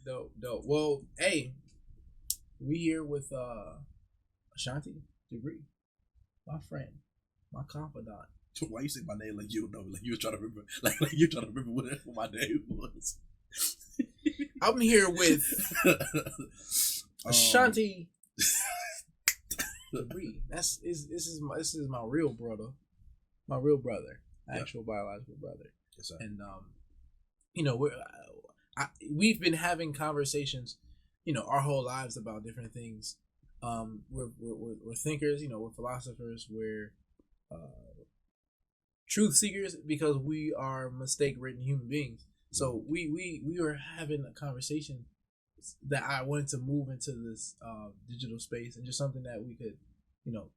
Dope. Well, hey, we here with Ashanti Degree, my friend, my confidant. Why you say my name like you don't know? Like you were trying to remember, like you're trying to remember what my name was. I'm here with Ashanti Degree. This is my real brother, actual biological brother. Yes, sir. And we've been having conversations, our whole lives about different things. We're thinkers, we're philosophers, we're truth seekers because we are mistake-ridden human beings. So we were having a conversation that I wanted to move into this digital space and just something that we could,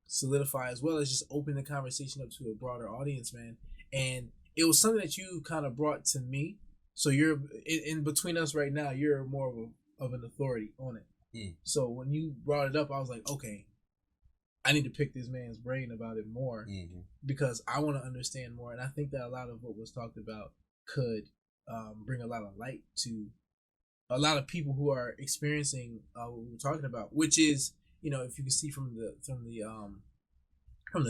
solidify, as well as just open the conversation up to a broader audience, man. And it was something that you kind of brought to me. So you're in between us right now. You're more of an authority on it. So when you brought it up, I was like, okay, I need to pick this man's brain about it more because I want to understand more. And I think that a lot of what was talked about could bring a lot of light to a lot of people who are experiencing what we're talking about, which is, if you can see from the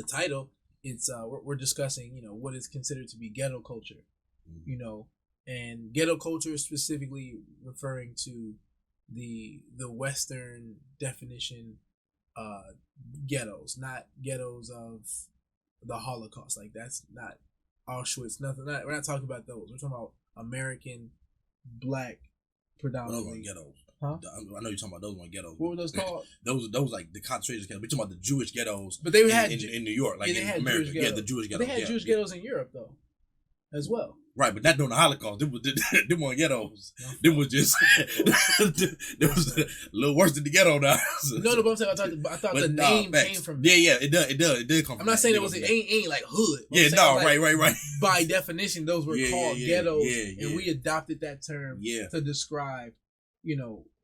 title, it's we're discussing, what is considered to be ghetto culture, and ghetto culture is specifically referring to the Western definition ghettos, not ghettos of the Holocaust. Like that's not Auschwitz. Nothing. We're not talking about those. We're talking about American Black predominantly ghettos. Huh? I know you're talking about those one ghettos. What were those called? those like the concentration camps. We're talking about the Jewish ghettos. But they had in New York, like they in had America. Jewish Yeah, the Jewish ghettos. They had Jewish ghettos in Europe though, as well. Right, but not during the Holocaust. Them weren't ghettos. Them was just them was a little worse than the ghetto now. No, but I'm saying I thought the name came from that. Yeah, it did come from I'm not that. saying it was ain't like hood. Yeah, no, right. By definition, those were called ghettos, and we adopted that term to describe,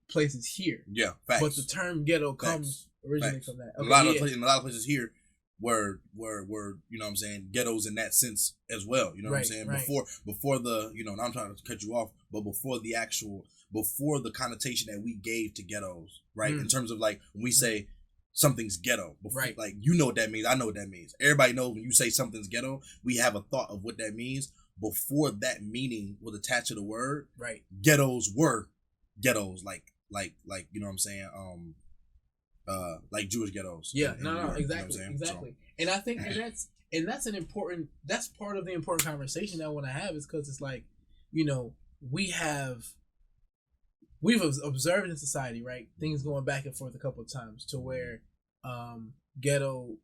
places here. Yeah, facts. But the term ghetto comes originally from that. Okay, a lot of places here were you know what I'm saying, ghettos in that sense as well. You know what I'm saying? Right. Before the, and I'm trying to cut you off, but before the connotation that we gave to ghettos, right? In terms of like when we say something's ghetto, right? Like you know what that means, I know what that means. Everybody knows when you say something's ghetto, we have a thought of what that means. Before that meaning was attached to the word, right? Ghettos were ghettos, like you know what I'm saying, like Jewish ghettos. Yeah, exactly. You know exactly. So. And I think that's part of the important conversation that I want to have, is because it's like, we've observed in society, right, things going back and forth a couple of times to where ghetto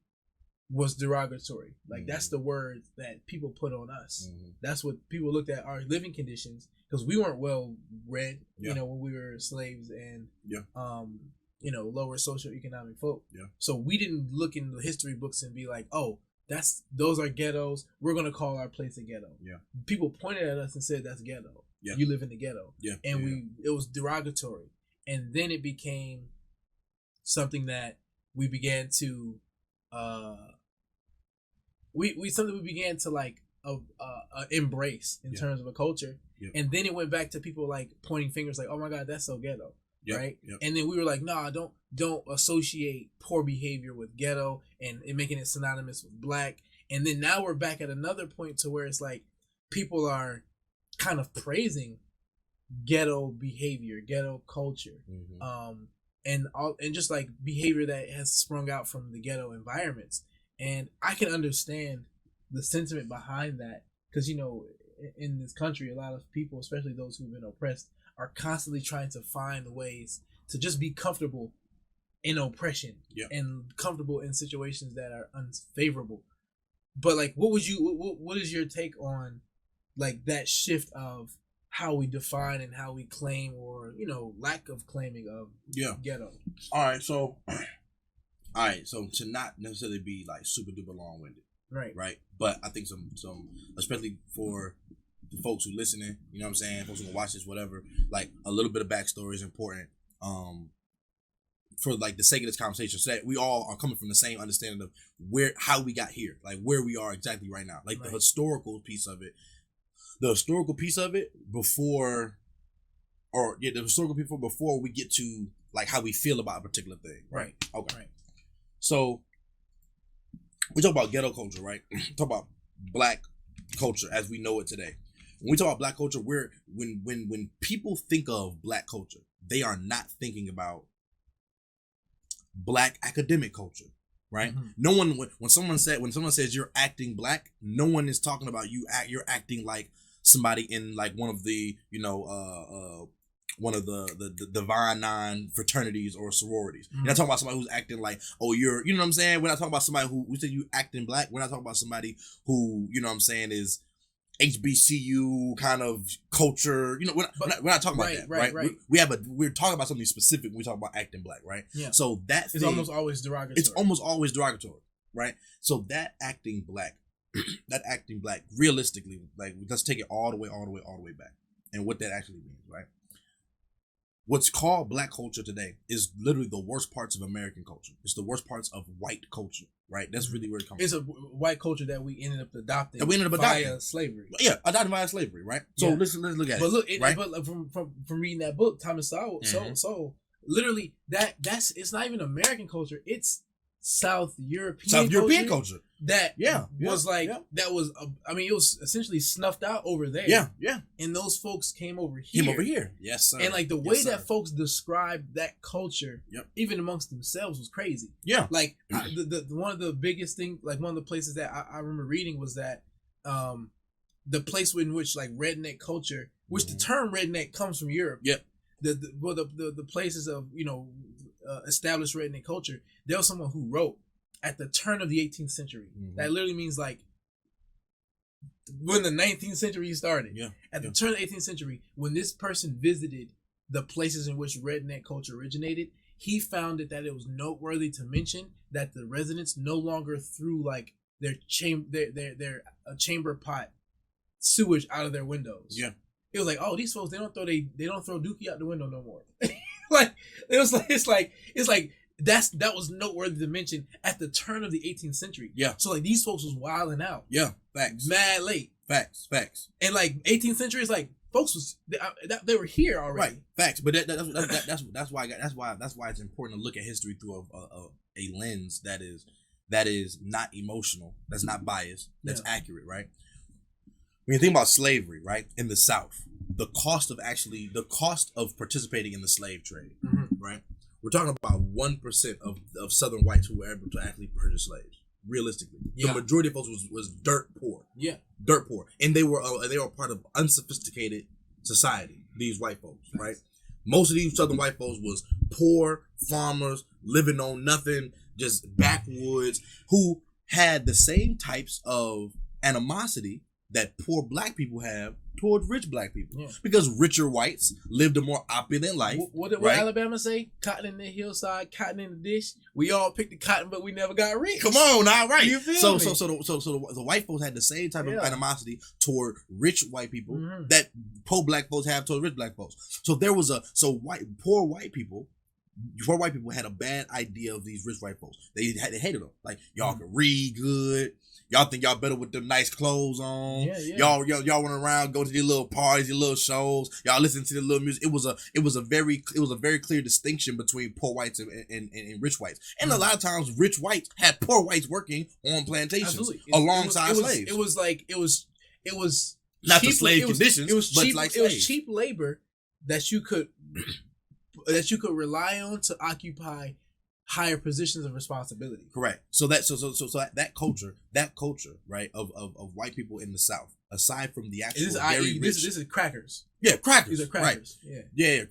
was derogatory. Like that's the word that people put on us. That's what people looked at our living conditions, because we weren't well read, when we were slaves and lower socioeconomic folk. Yeah. So we didn't look in the history books and be like, oh, those are ghettos. We're gonna call our place a ghetto. Yeah. People pointed at us and said that's ghetto. Yeah. You live in the ghetto. Yeah. And it was derogatory. And then it became something that we began to we began to like embrace in terms of a culture. Yeah. And then it went back to people like pointing fingers like, oh my God, that's so ghetto. Yep, right? Yep. And then we were like, nah, don't associate poor behavior with ghetto and making it synonymous with black. And then now we're back at another point to where it's like people are kind of praising ghetto behavior, ghetto culture, and just like behavior that has sprung out from the ghetto environments. And I can understand the sentiment behind that, because in this country, a lot of people, especially those who've been oppressed, are constantly trying to find ways to just be comfortable in oppression and comfortable in situations that are unfavorable. But like, what is your take on like that shift of how we define and how we claim, or lack of claiming of ghetto? All right, so to not necessarily be like super duper long winded, right, but I think some especially for the folks who listening, you know what I'm saying, folks who can watch this, whatever, like a little bit of backstory is important for like the sake of this conversation, so that we all are coming from the same understanding of how we got here, like where we are exactly right now, like the historical piece of it before the historical people before we get to like how we feel about a particular thing. Right. Okay. Right. So we talk about ghetto culture, right? Talk about black culture as we know it today. When we talk about black culture, when people think of black culture, they are not thinking about black academic culture, right? Mm-hmm. No one when someone says you're acting black, no one is talking about you're acting like somebody in like one of the one of the Divine Nine fraternities or sororities. Mm-hmm. We're not talking about somebody who's acting like, oh, you know what I'm saying? We're not talking about somebody who we say you acting black. We're not talking about somebody who, you know what I'm saying, is HBCU kind of culture. You know, we're not talking about that, right? We're talking about something specific when we talk about acting black, right? Yeah. So it's almost always derogatory. It's almost always derogatory, right? So that acting black, realistically, like let's take it all the way back, and what that actually means, right? What's called black culture today is literally the worst parts of American culture. It's the worst parts of white culture, right? That's really where it comes from. It's a white culture that we ended up adopting. Via slavery. Yeah, adopted via slavery, right? So let's look at it. Right? But from reading that book, Thomas Sowell, so literally it's not even American culture. It's South European culture. That was it was essentially snuffed out over there. Yeah. And those folks came over here. Yes, sir. And like the way that folks described that culture, even amongst themselves, was crazy. Yeah. Like the one of the biggest things, like one of the places that I remember reading was that the place in which like redneck culture, which the term redneck comes from Europe. Yep. The places of, established redneck culture, there was someone who wrote at the turn of the 18th century. Mm-hmm. That literally means like when the 19th century started. Yeah. At the turn of the 18th century, when this person visited the places in which redneck culture originated, he found that it was noteworthy to mention that the residents no longer threw like their chamber pot sewage out of their windows. Yeah. It was like, oh, these folks, they don't throw dookie out the window no more. Like it's like that was noteworthy to mention at the turn of the 18th century. Yeah. So like these folks was wilding out. Yeah. Facts. Mad late. Facts. And like 18th century is like folks was they were here already. Right. Facts. But that's why it's important to look at history through a lens that is not emotional, that's not biased, that's accurate, right? When you think about slavery, right, in the South, the cost of participating in the slave trade, right? We're talking about 1% of Southern whites who were able to actually purchase slaves. Realistically, the majority of folks was dirt poor. Yeah, dirt poor, and they were part of unsophisticated society. These white folks, right? Most of these Southern white folks was poor farmers living on nothing, just backwoods, who had the same types of animosity that poor black people have towards rich black people. Yeah. Because richer whites lived a more opulent life. What did Alabama say? Cotton in the hillside, cotton in the dish. We all picked the cotton, but we never got rich. Come on, now, right? You feel me? So the white folks had the same type of animosity toward rich white people that poor black folks have toward rich black folks. So there was poor white people had a bad idea of these rich white folks. They hated them. Like, y'all can read good. Y'all think y'all better with them nice clothes on. Yeah. Y'all went around, go to these little parties, these little shows. Y'all listen to the little music. It was a very clear distinction between poor whites and rich whites. And a lot of times, rich whites had poor whites working on plantations alongside slaves. It was not cheap, the slave conditions. It was cheap. It was cheap labor that you could rely on to occupy higher positions of responsibility. Correct. So that culture, right, of white people in the South, aside from the actual this is crackers. Yeah, crackers. These are crackers. Right. Yeah.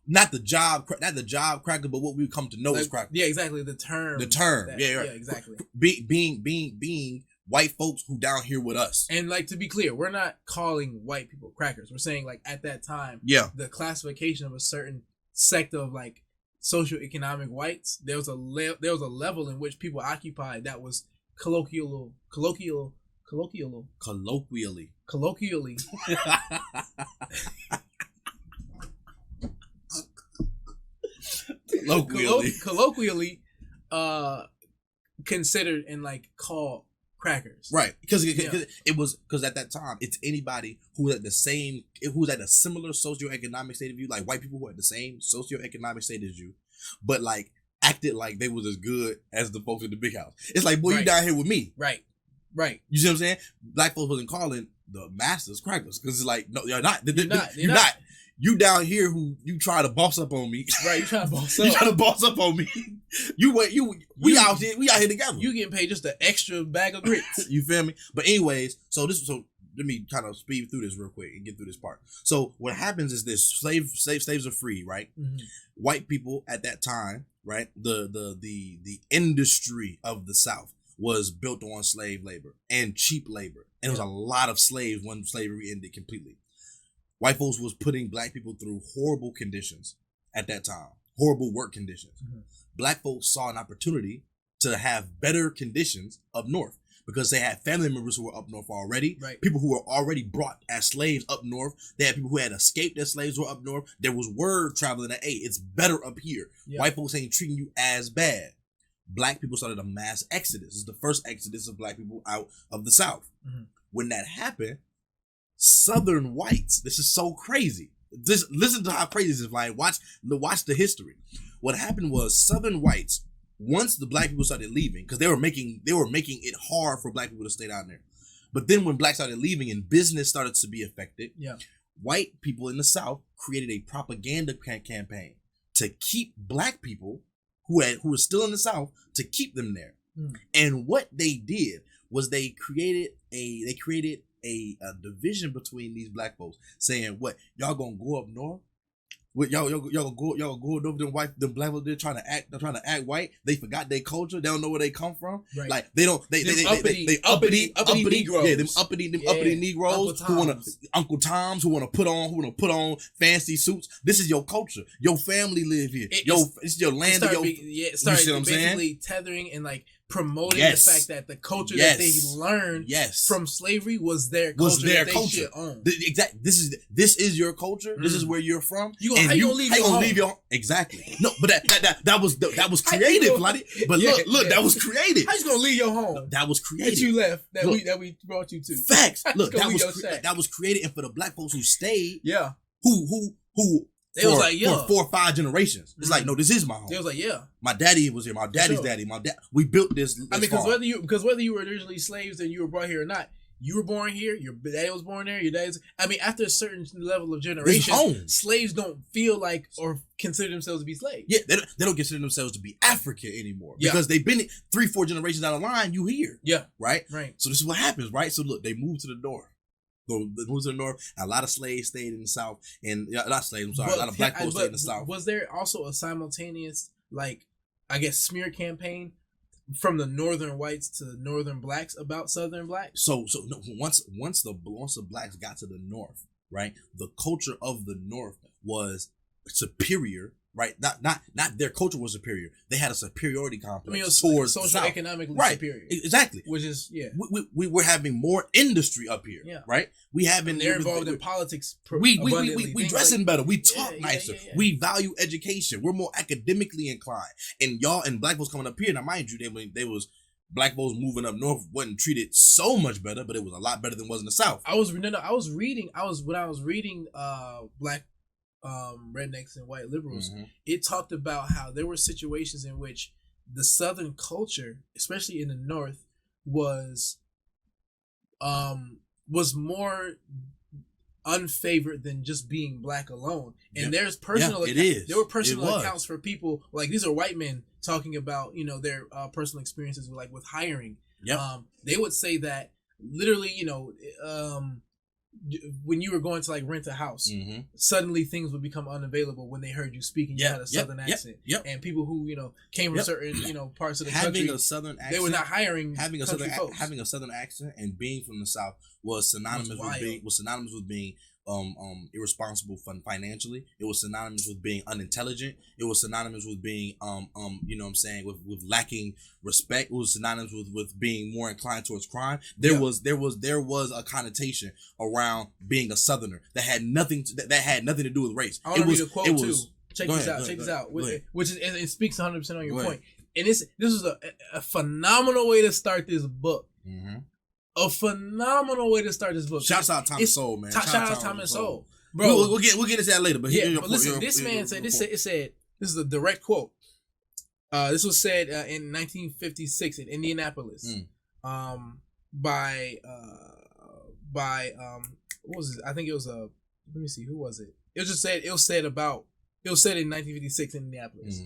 Not the job cracker, but what we come to know as crackers. Yeah, exactly. The term. Right. Yeah, exactly. Being white folks who down here with us. And like, to be clear, we're not calling white people crackers. We're saying like at that time, the classification of a certain sect of like socioeconomic whites, there was a level in which people occupied that was colloquially. colloquially considered and like called crackers. Right. Because at that time, it's anybody who's at a similar socioeconomic state of you, like white people who are at the same socioeconomic state as you, but like acted like they was as good as the folks in the big house. It's like, boy, you down here with me. Right. You see what I'm saying? Black folks wasn't calling the masters crackers because it's like, no, you're not. You're not. You down here who you try to boss up on me. Right, you trying to boss up. You trying to boss up on me. We out here together. You getting paid just an extra bag of grits. You feel me? But anyways, so let me kind of speed through this real quick and get through this part. So what happens is this: slaves are free, right? Mm-hmm. White people at that time, right? The industry of the South was built on slave labor and cheap labor, and there was a lot of slaves when slavery ended completely. White folks was putting black people through horrible conditions at that time, horrible work conditions. Mm-hmm. Black folks saw an opportunity to have better conditions up north because they had family members who were up north already, right. People who were already brought as slaves up north. They had people who had escaped as slaves who were up north. There was word traveling that, hey, it's better up here. Yeah. White folks ain't treating you as bad. Black people started a mass exodus. This is the first exodus of black people out of the South. Mm-hmm. When that happened, Southern whites, this is so crazy. Just listen to how crazy this is. Like, watch the history. What happened was Southern whites, once the black people started leaving, because they were making it hard for black people to stay down there. But then when blacks started leaving and business started to be affected, white people in the South created a propaganda campaign to keep black people who were still in the South, to keep them there. Mm. And what they did was they created a division between these black folks, saying, "What, y'all gonna go up north? What y'all go over them black folks? They're trying to act white. They forgot their culture. They don't know where they come from. Right. Like they uppity Negroes. Yeah, them uppity Negroes who wanna Uncle Toms who wanna put on fancy suits. This is your culture. Your family live here. It's your land. It started basically tethering and like promoting the fact that the culture that they learned from slavery was their culture. They should own. Exactly. This is your culture. This is where you're from. How you gonna leave your home? Exactly. No, but that was creative, Lottie. But look, that was creative. How you gonna leave your home? That was creative. That you left. That we brought you to. Facts. Look, that was creative, and for the black folks who stayed, who they was like, for 4 or 5 generations. It's like, no, this is my home. They was like, my daddy was here. My daddy's daddy. We built this. I mean, because whether you were originally slaves and you were brought here or not, you were born here. Your daddy was born there. Your daddy's. I mean, after a certain level of generation, slaves don't feel like or consider themselves to be slaves. Yeah, they don't consider themselves to be African anymore because they've been 3-4 generations down the line. You here? Yeah. Right. So this is what happens, right? So look, they moved to the north. They moved to the north. A lot of slaves stayed in the South, and not slaves. I'm sorry, a lot of black folks stayed in the South. Was there also a simultaneous, like, I guess, smear campaign from the northern whites to the northern blacks about southern blacks? So no, once the blacks got to the north, right, the culture of the north was superior. Right, not their culture was superior. They had a superiority complex towards socio-economically superior. Exactly, which is we were having more industry up here. Yeah, right. They're involved in politics. We dressing like, better. We talk nicer. Yeah. We value education. We're more academically inclined. And y'all and black folks coming up here. Now, mind you, they was black folks moving up north wasn't treated so much better, but it was a lot better than was in the South. When I was reading Black Rednecks and White Liberals, it talked about how there were situations in which the Southern culture, especially in the North, was more unfavored than just being black alone. And there's personal there were personal accounts for people, like these are white men talking about, their personal experiences with hiring. They would say that literally, when you were going to rent a house, suddenly things would become unavailable when they heard you speaking. You had a Southern accent, and people who came from certain parts of the country, having a Southern accent, they were not hiring having a Southern accent and being from the South was synonymous with being irresponsible financially. It was synonymous with being unintelligent. It was synonymous with being with lacking respect. It was synonymous with being more inclined towards crime. There was a connotation around being a Southerner that had nothing to do with race. I want to read a quote too. Check this out. Which is, it speaks 100% on your point. And this is a phenomenal way to start this book. Mm-hmm. A phenomenal way to start this book. Shouts out Thomas Sowell, man. Shout out Thomas Sowell. Bro, we'll get into that later. But listen, this man said, this is a direct quote. This was said in 1956 in Indianapolis, by what was it? I think it was let me see, who was it? It was said in 1956 in Indianapolis.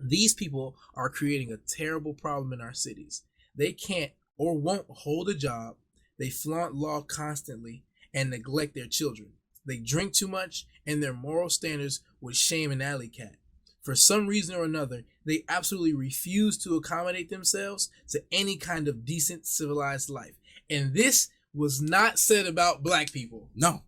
These people are creating a terrible problem in our cities. They can't or won't hold a job. They flaunt law constantly and neglect their children. They drink too much, and their moral standards would shame an alley cat. For some reason or another, they absolutely refuse to accommodate themselves to any kind of decent, civilized life. And this was not said about black people. No.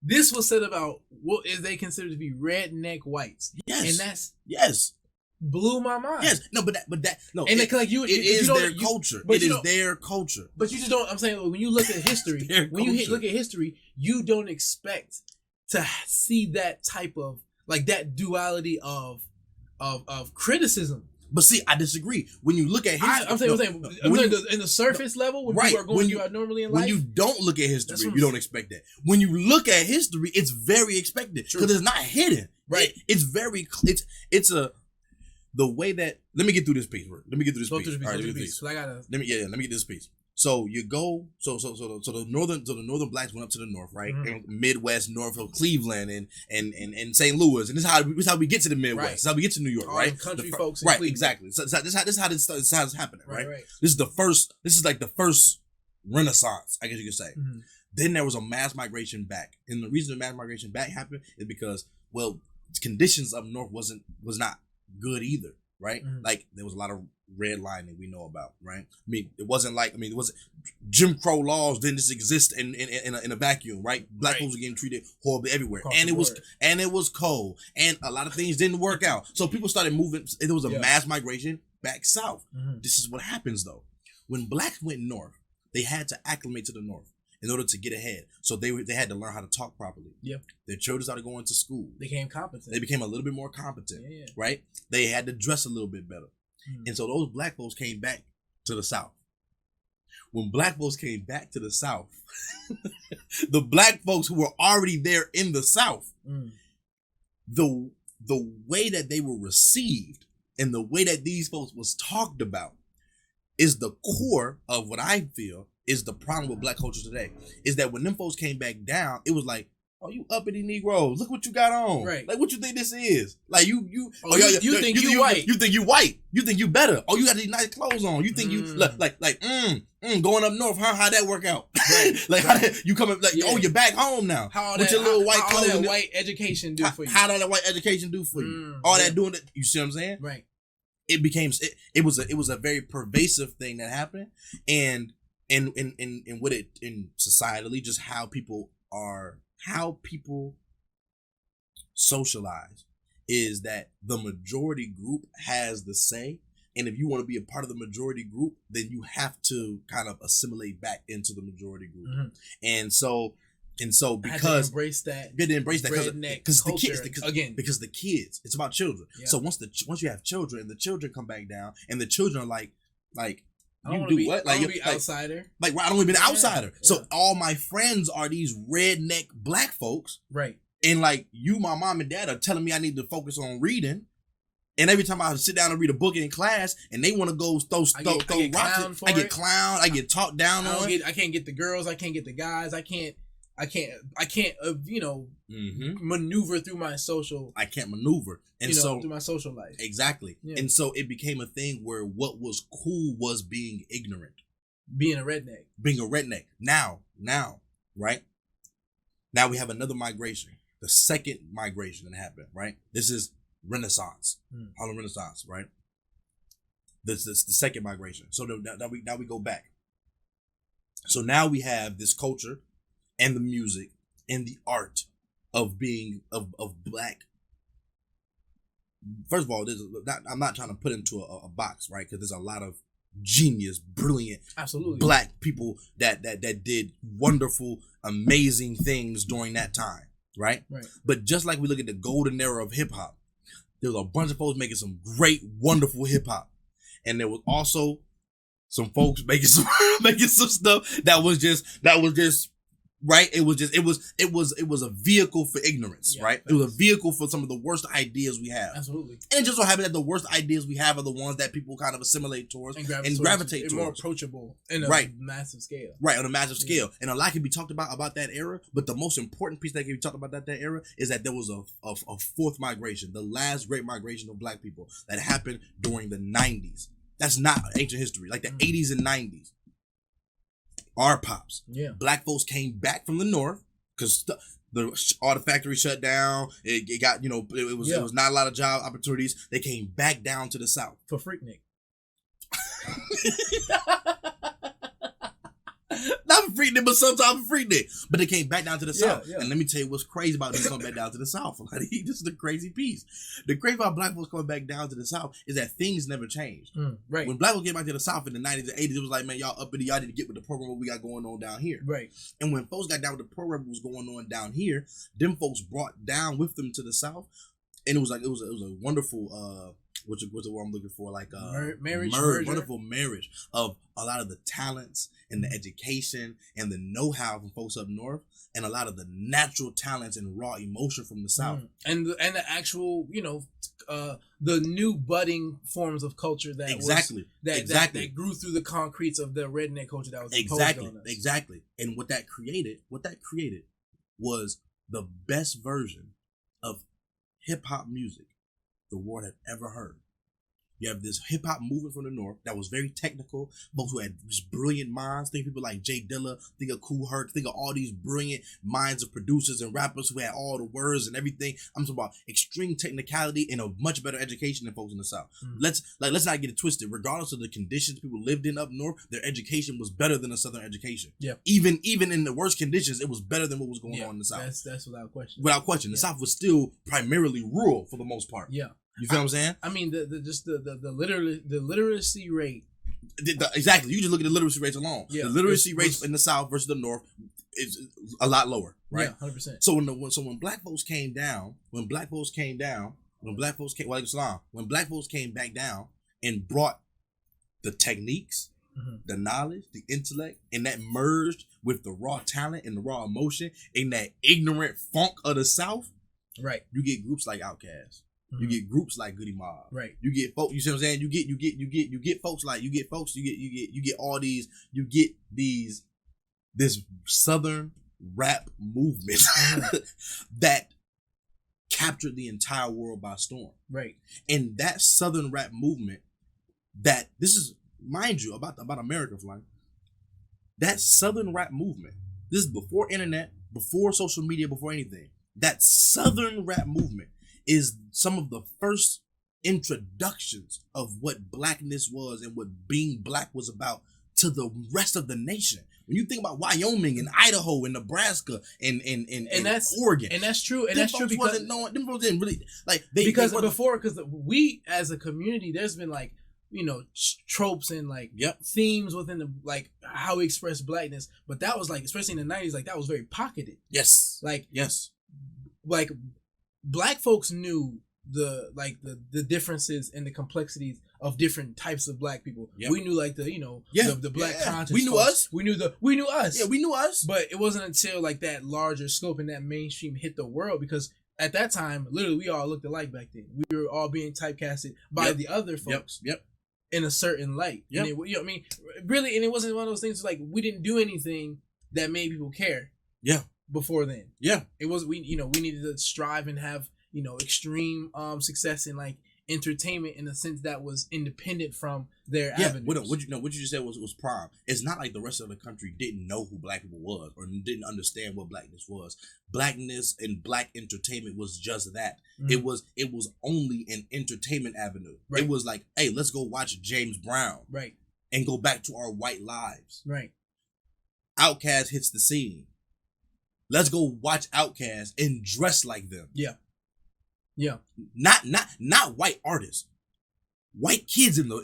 This was said about what is they consider to be redneck whites. Yes. And that's blew my mind. Yes. No, but that no. And it is their culture. It is their culture. But you just don't. I'm saying when you look at history, look at history, you don't expect to see that type of like that duality of criticism. But see, I disagree. When you look at history, I'm saying in the surface level, when people are going through normally in life. When you don't look at history, you don't expect that. When you look at history, it's very expected because it's not hidden. Right? It's very. It's the way that. Let me get through this piece. Let me get through this piece. All right, let me get this piece. So you go, so the northern blacks went up to the north, right? Mm-hmm. Midwest, north of Cleveland and St. Louis, and this is how we get to the Midwest. This is how we get to New York, right? Country folks, right? Exactly. So this is how it's happening, right? This is like the first Renaissance, I guess you could say. Mm-hmm. Then there was a mass migration back, and the reason the mass migration back happened is because conditions up north was not good either, right? Mm-hmm. Like there was a lot of redlining we know about, right? It wasn't Jim Crow laws didn't just exist in a vacuum, right? Black folks were getting treated horribly everywhere, and it was cold, and a lot of things didn't work out. So people started moving. There was a mass migration back south. Mm-hmm. This is what happens though. When blacks went north, they had to acclimate to the north in order to get ahead. So they had to learn how to talk properly. Yep. Their children started going to school. They became competent. They became a little bit more competent, right? They had to dress a little bit better. Mm-hmm. And so those black folks came back to the South. When black folks came back to the South, the black folks who were already there in the South, the way that they were received and the way that these folks was talked about is the core of what I feel is the problem with black culture today. Is that when them folks came back down, it was like, oh, you uppity Negroes, look what you got on. Right. Like, what you think this is? Like, you think you white. You think you white. You think you better. Oh, you got these nice clothes on. You think you, going up north, huh? How'd that work out? Right. Like, how that, you coming, like, oh, you're back home now. With your little white clothes. How that white education do for you? How did that white education do for you? All that doing it, you see what I'm saying? Right. It was a very pervasive thing that happened. And what it, in societally, just how people socialize is that the majority group has the say, and if you want to be a part of the majority group, then you have to kind of assimilate back into the majority group. Mm-hmm. And so because embrace that, because the kids, it's about children. Yeah. So once you have children, the children come back down, and the children are like. I don't want to be outsider. Like, I don't want to be an outsider. Yeah. So all my friends are these redneck black folks. Right. And like my mom and dad are telling me I need to focus on reading. And every time I sit down and read a book in class and they want to go throw rocks, I get clowned. I get talked down on. I can't get the girls. I can't get the guys. I can't maneuver through my social. I can't maneuver. And through my social life. Exactly. Yeah. And so it became a thing where what was cool was being ignorant. Being a redneck. Now, right? Now we have another migration. The second migration that happened, right? This is Renaissance. Harlem Renaissance, right? This is the second migration. So now we go back. So now we have this culture and the music and the art of being of black. First of all, I'm not trying to put into a box, right? Because there's a lot of genius, brilliant, absolutely black people that did wonderful, amazing things during that time, right? Right. But just like we look at the golden era of hip hop, there was a bunch of folks making some great, wonderful hip hop, and there was also some folks making some making some stuff that was just right. It was a vehicle for ignorance, right? It was a vehicle for some of the worst ideas we have. Absolutely. And it just so happened that the worst ideas we have are the ones that people kind of assimilate towards and gravitate towards. More approachable in a massive scale. Right, on a massive scale. And a lot can be talked about that era, but the most important piece that can be talked about that era is that there was a fourth migration, the last great migration of black people that happened during the 90s. That's not ancient history, like the 80s and 90s. Our pops. Yeah. Black folks came back from the north because all the factories shut down. It got, it was not a lot of job opportunities. They came back down to the south. For Freaknik. Not for Freaknik, but sometimes for Freaknik. But they came back down to the south. Yeah. And let me tell you what's crazy about this coming back down to the south. Like, this is the crazy piece. The crazy about black folks coming back down to the south is that things never changed. Right. When black folks came back to the south in the 90s and 80s, it was like, man, y'all up in the, y'all need to get with the program what we got going on down here. Right. And when folks got down with the program what was going on down here, them folks brought down with them to the south. And it was a wonderful what's the word I'm looking for? Like wonderful marriage of a lot of the talents and the education and the know-how from folks up north, and a lot of the natural talents and raw emotion from the south, and the actual the new budding forms of culture that that grew through the concretes of the redneck culture that was imposed on us. Exactly. And what that created was the best version of hip hop music the world had ever heard. You have this hip hop movement from the north that was very technical. Folks who had just brilliant minds. Think people like Jay Dilla. Think of Kool Herc. Think of all these brilliant minds of producers and rappers who had all the words and everything. I'm talking about extreme technicality and a much better education than folks in the south. Let's not get it twisted. Regardless of the conditions people lived in up north, their education was better than a southern education. Yeah. Even in the worst conditions, it was better than what was going on in the south. That's without question. Without question, the south was still primarily rural for the most part. Yeah. You feel what I'm saying? I mean, the literacy rate. Exactly. You just look at the literacy rates alone. Yeah. The literacy rates in the south versus the north is a lot lower, right? Yeah, 100%. So when black folks came back down and brought the techniques, the knowledge, the intellect, and that merged with the raw talent and the raw emotion and that ignorant funk of the south, right? You get groups like Outkast. You get groups like Goody Mob. Right. You get folks, you see what I'm saying? You get folks like, you get all these, this Southern rap movement that captured the entire world by storm. Right. And that Southern rap movement that, this is, mind you, about America, Flying. That Southern rap movement, this is before internet, before social media, before anything. That Southern rap movement is some of the first introductions of what blackness was and what being black was about to the rest of the nation. When you think about Wyoming and Idaho and Nebraska and that's Oregon, and that's true, and that's true because them folks didn't really like because we as a community, there's been like tropes and like themes within the like how we express blackness, but that was like especially in the 90s, like that was very pocketed. Yes, like Black folks knew the differences and the complexities of different types of black people. Yep. We knew like the black conscious. We knew us. We knew us. Yeah, we knew us. But it wasn't until like that larger scope and that mainstream hit the world, because at that time, literally, we all looked alike back then. We were all being typecasted by the other folks. Yep. In a certain light. Yep. And I mean, really, and it wasn't one of those things like we didn't do anything that made people care. Yeah. Before then, it was we needed to strive and have extreme success in like entertainment in a sense that was independent from their avenues. What you just said was prime. It's not like the rest of the country didn't know who black people was or didn't understand what blackness was. Blackness and black entertainment was just that. It was only an entertainment avenue. Right. It was like, hey, let's go watch James Brown, right, and go back to our white lives. Right. Outkast hits the scene. Let's go watch Outkast and dress like them. Yeah. Yeah. Not white artists. White kids in at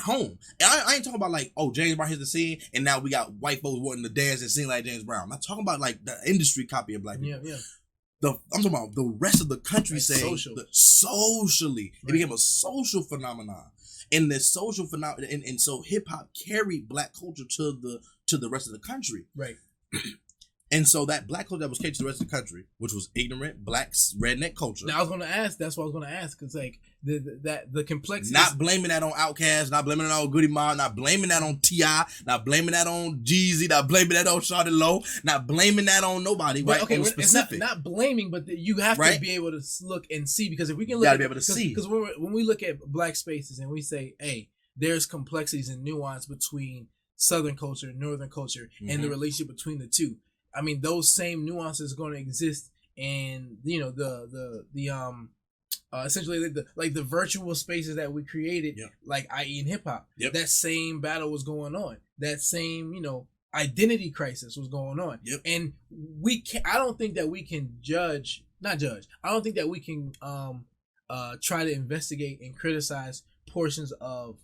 home. And I ain't talking about like, oh, James Brown hits the scene and now we got white folks wanting to dance and sing like James Brown. I'm not talking about like the industry copy of black people. Yeah. I'm talking about the rest of the country saying socially. It became a social phenomenon. And the social phenomenon, and so hip hop carried black culture to the rest of the country. Right. And so that black culture that was carried to the rest of the country, which was ignorant, black, redneck culture. Now I was gonna ask. That's what I was gonna ask. Cause like the complexity. Not blaming that on Outkast, not blaming that on Goody Mob, not blaming that on T.I., not blaming that on Jeezy, not blaming that on Shawty Lo, not blaming that on nobody. But, right? Okay, it's not blaming, but you have to be able to look and see, because if we can look, gotta be able to see. Because when we look at black spaces and we say, hey, there's complexities and nuance between Southern culture and Northern culture, and the relationship between the two. I mean, those same nuances are going to exist in, you know, the essentially the virtual spaces that we created, like i.e. in hip hop. Yep. That same battle was going on. That same, you know, identity crisis was going on. Yep. And I don't think that we can I don't think that we can try to investigate and criticize portions of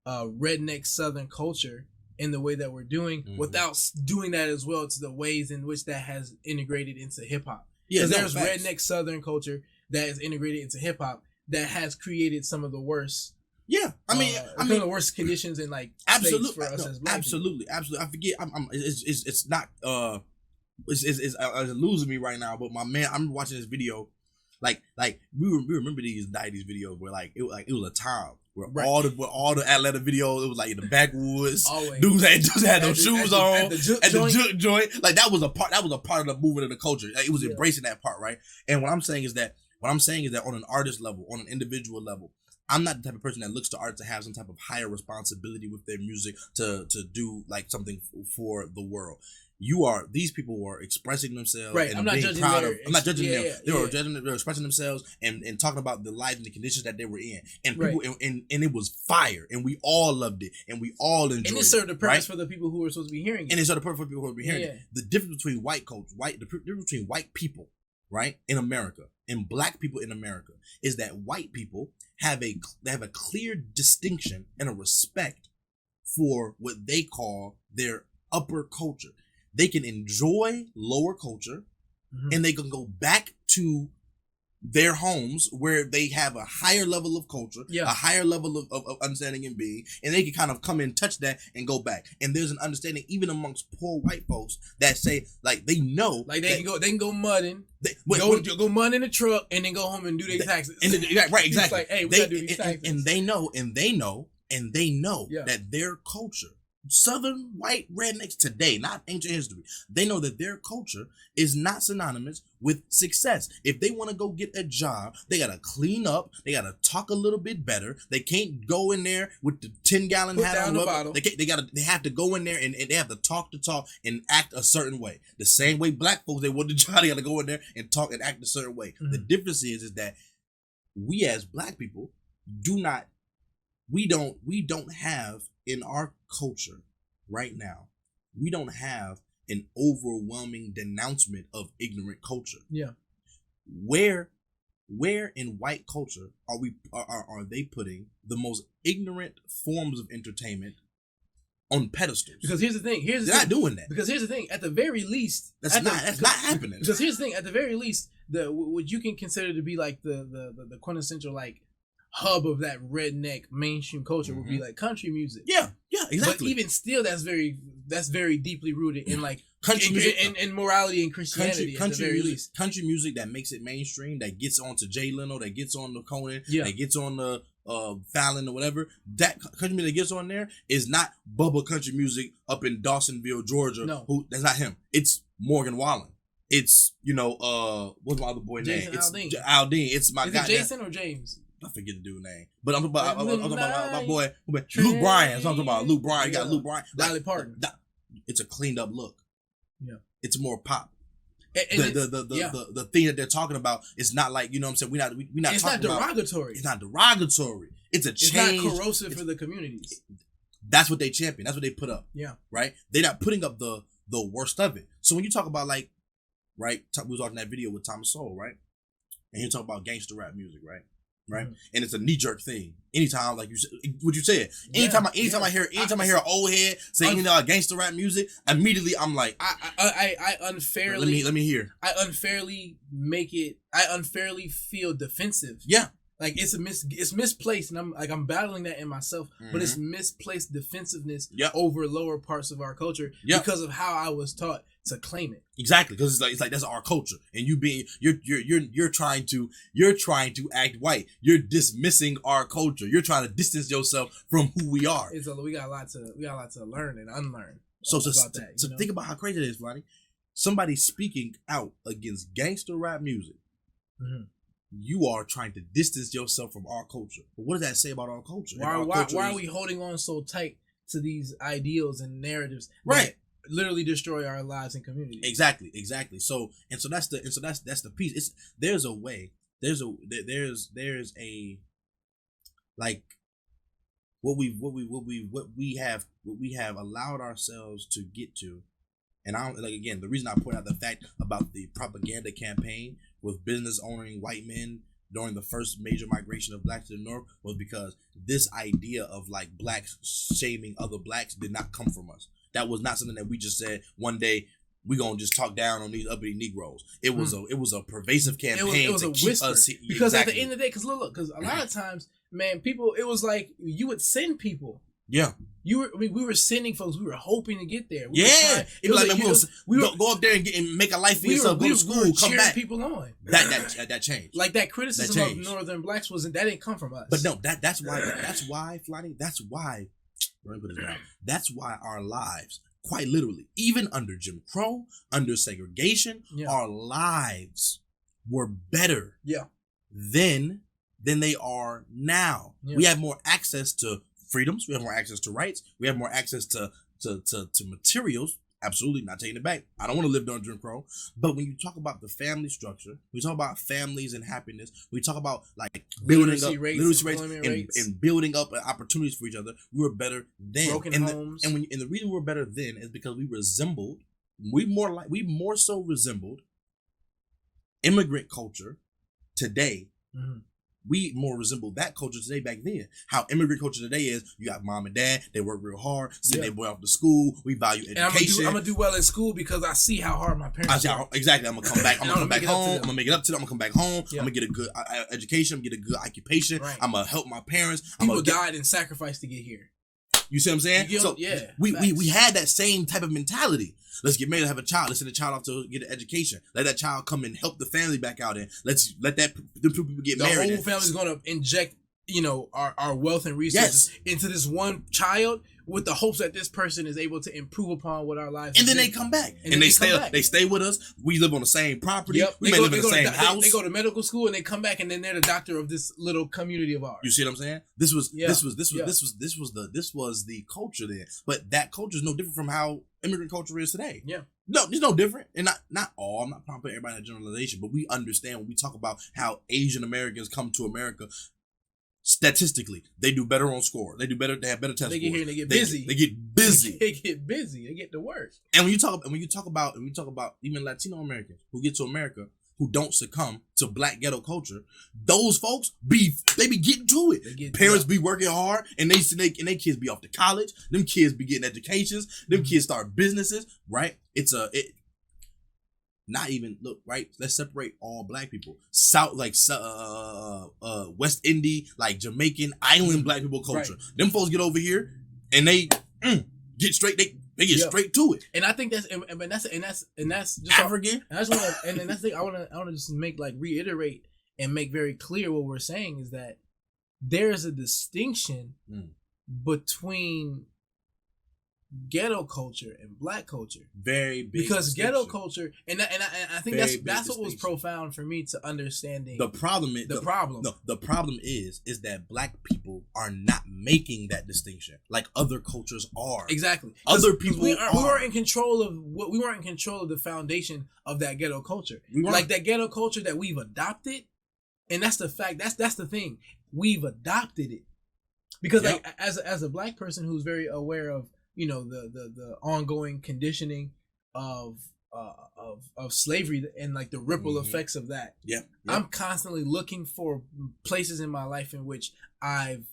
redneck Southern culture in the way that we're doing, without doing that as well to the ways in which that has integrated into hip hop. Yeah, there's redneck Southern culture that is integrated into hip hop that has created some of the worst. Yeah, I mean, the worst conditions in like states for us as black absolutely. I forget. It's not. It's losing me right now. But my man, I'm watching this video. Like we remember these '90s videos where it was a time. Where all the Atlanta videos, it was like in the backwoods. Always. Dudes had those shoes on at the juke joint. Like that was a part of the movement of the culture. Like, it was embracing that part, right? And what I'm saying is that on an artist level, on an individual level, I'm not the type of person that looks to art to have some type of higher responsibility with their music to do like something for the world. These people were expressing themselves, right? I'm not judging them. They're expressing themselves and talking about the life and the conditions that they were in, and people, and it was fire, and we all loved it, and we all enjoyed it. And it served the purpose for the people who were supposed to be hearing it. And it served the purpose for people who were hearing it. The difference between the difference between white people, right, in America, and black people in America is that white people have a clear distinction and a respect for what they call their upper culture. They can enjoy lower culture, and they can go back to their homes where they have a higher level of culture, a higher level of understanding and being, and they can kind of come and touch that and go back. And there's an understanding even amongst poor white folks that say, like, they know, like they can go mudding, go mud in the truck, and then go home and do their taxes. Right, exactly. It's like, hey, we gotta do these taxes. And they know that their culture, Southern white rednecks today, not ancient history, they know that their culture is not synonymous with success. If they want to go get a job, they gotta clean up, they gotta talk a little bit better. They can't go in there with the 10-gallon hat on the bottle. They have to go in there and they have to talk and act a certain way. The same way black folks, they want the job, they gotta go in there and talk and act a certain way. The difference is that we as black people we don't have in our culture right now, we don't have an overwhelming denouncement of ignorant culture. Yeah. Where in white culture are they putting the most ignorant forms of entertainment on pedestals? Because here's the thing. They're not doing that. Because here's the thing. At the very least, that's not happening. Because here's the thing. At the very least, what you can consider to be like the quintessential like hub of that redneck mainstream culture would be like country music. Yeah, exactly. But even still, that's very deeply rooted in like country music, in morality and Christianity. At the very least, country music that makes it mainstream, that gets onto Jay Leno, that gets on the Conan, that gets on the Fallon or whatever. That country music that gets on there is not Bubba country music up in Dawsonville, Georgia. No, that's not him. It's Morgan Wallen. It's what's my other boy name? It's Aldean. It's my guy. Is it Jason or James? I forget the dude's name, but I'm talking about my boy Luke Bryan. I'm talking about Luke Bryan. You got Luke Bryan. Dolly Parton. It's a cleaned up look. Yeah, it's more pop. The thing that they're talking about is not like, you know what I'm saying. We're not. It's not derogatory. It's not derogatory. It's a change. It's not corrosive for the communities. That's what they champion. That's what they put up. Yeah. Right. They're not putting up the worst of it. So when you talk about we was watching that video with Thomas Sowell, right, and he talk about gangster rap music, right. right? And it's a knee jerk thing. Anytime, like what you said, anytime I hear an old head say gangster rap music, immediately I'm like, I unfairly let me hear. I unfairly feel defensive. Yeah. Like it's misplaced, and I'm battling that in myself. But it's misplaced defensiveness over lower parts of our culture because of how I was taught to claim it. Exactly, because it's like that's our culture, and you're trying to act white. You're dismissing our culture. You're trying to distance yourself from who we are. We got a lot to learn and unlearn. So think about how crazy it is, Lonnie. Somebody speaking out against gangster rap music. Mm-hmm. You are trying to distance yourself from our culture. But what does that say about our culture? Why are we holding on so tight to these ideals and narratives that literally destroy our lives and communities? Exactly. So that's the piece. There's a way. There's a like what we have allowed ourselves to get to. And the reason I point out the fact about the propaganda campaign with business owning white men during the first major migration of blacks to the North was because this idea of like blacks shaming other blacks did not come from us. That was not something that we just said one day we gonna just talk down on these uppity Negroes. It was a pervasive campaign. It was a whisper. Because at the end of the day, because a lot of times, man, people, it was like you would send people. Yeah. We were sending folks. We were hoping to get there. We go up there and make a life for yourself. Go to school, come back. People on that changed. Like that criticism of Northern blacks that didn't come from us. But no, that's why, Flatty. That's why our lives, quite literally, even under Jim Crow, under segregation, our lives were better. Then than they are now. We have more access to freedoms. We have more access to rights. We have more access to materials. Absolutely, not taking it back. I don't want to live during Jim Crow. But when you talk about the family structure, we talk about families and happiness. We talk about like building up literacy rates and building up opportunities for each other. We were better then. Broken homes. And the reason we were better then is because we more so resembled immigrant culture today. Mm-hmm. We more resemble that culture today back then. How immigrant culture today is, you got mom and dad, they work real hard, send their boy off to school, we value education. And I'm gonna do well in school because I see how hard my parents work. Exactly, I'm gonna come back, I'm gonna come back home, I'm gonna make it up to them, I'm gonna come back home, I'm gonna get a good education, I'm gonna get a good occupation, I'm gonna help my parents. People died and sacrificed to get here. You see what I'm saying? We had that same type of mentality. Let's get married, have a child. Let's send a child off to get an education. Let that child come and help the family back out, and let them people get married. The whole family's gonna inject, our wealth and resources into this one child with the hopes that this person is able to improve upon what our lives. And then they come back, and they stay with us. We live on the same property. Yep. We may live in the same house. They go to medical school and they come back, and then they're the doctor of this little community of ours. You see what I'm saying? This was the culture then, but that culture is no different from how immigrant culture is today. Yeah. No, it's no different. And not all. I'm not trying to put everybody in a generalization, but we understand when we talk about how Asian Americans come to America. Statistically, they do better on score. They do better. They have better test scores. They get here and they get busy. They get busy. They get to work. And when you talk about even Latino Americans who get to America who don't succumb to black ghetto culture, those folks be getting to it. Parents be working hard, and they kids be off to college. Them kids be getting educations. Them kids start businesses. Right? Not even look right. Let's separate all black people. West Indian, like Jamaican island black people culture. Right. Them folks get over here and they get straight. They get straight to it. And I think that's just African. And I just want to, and that's the thing I want to just reiterate and make very clear what we're saying is that there is a distinction between ghetto culture and black culture, very big, because ghetto culture, and I think that's what was profound for me to understanding. The problem is that black people are not making that distinction like other cultures are. Exactly, other people we weren't in control of the foundation of that ghetto culture, like that ghetto culture that we've adopted, and that's the fact. That's the thing, we've adopted it because like as a black person who's very aware of the ongoing conditioning of of slavery and like the ripple effects of that. Yeah. I'm constantly looking for places in my life in which I've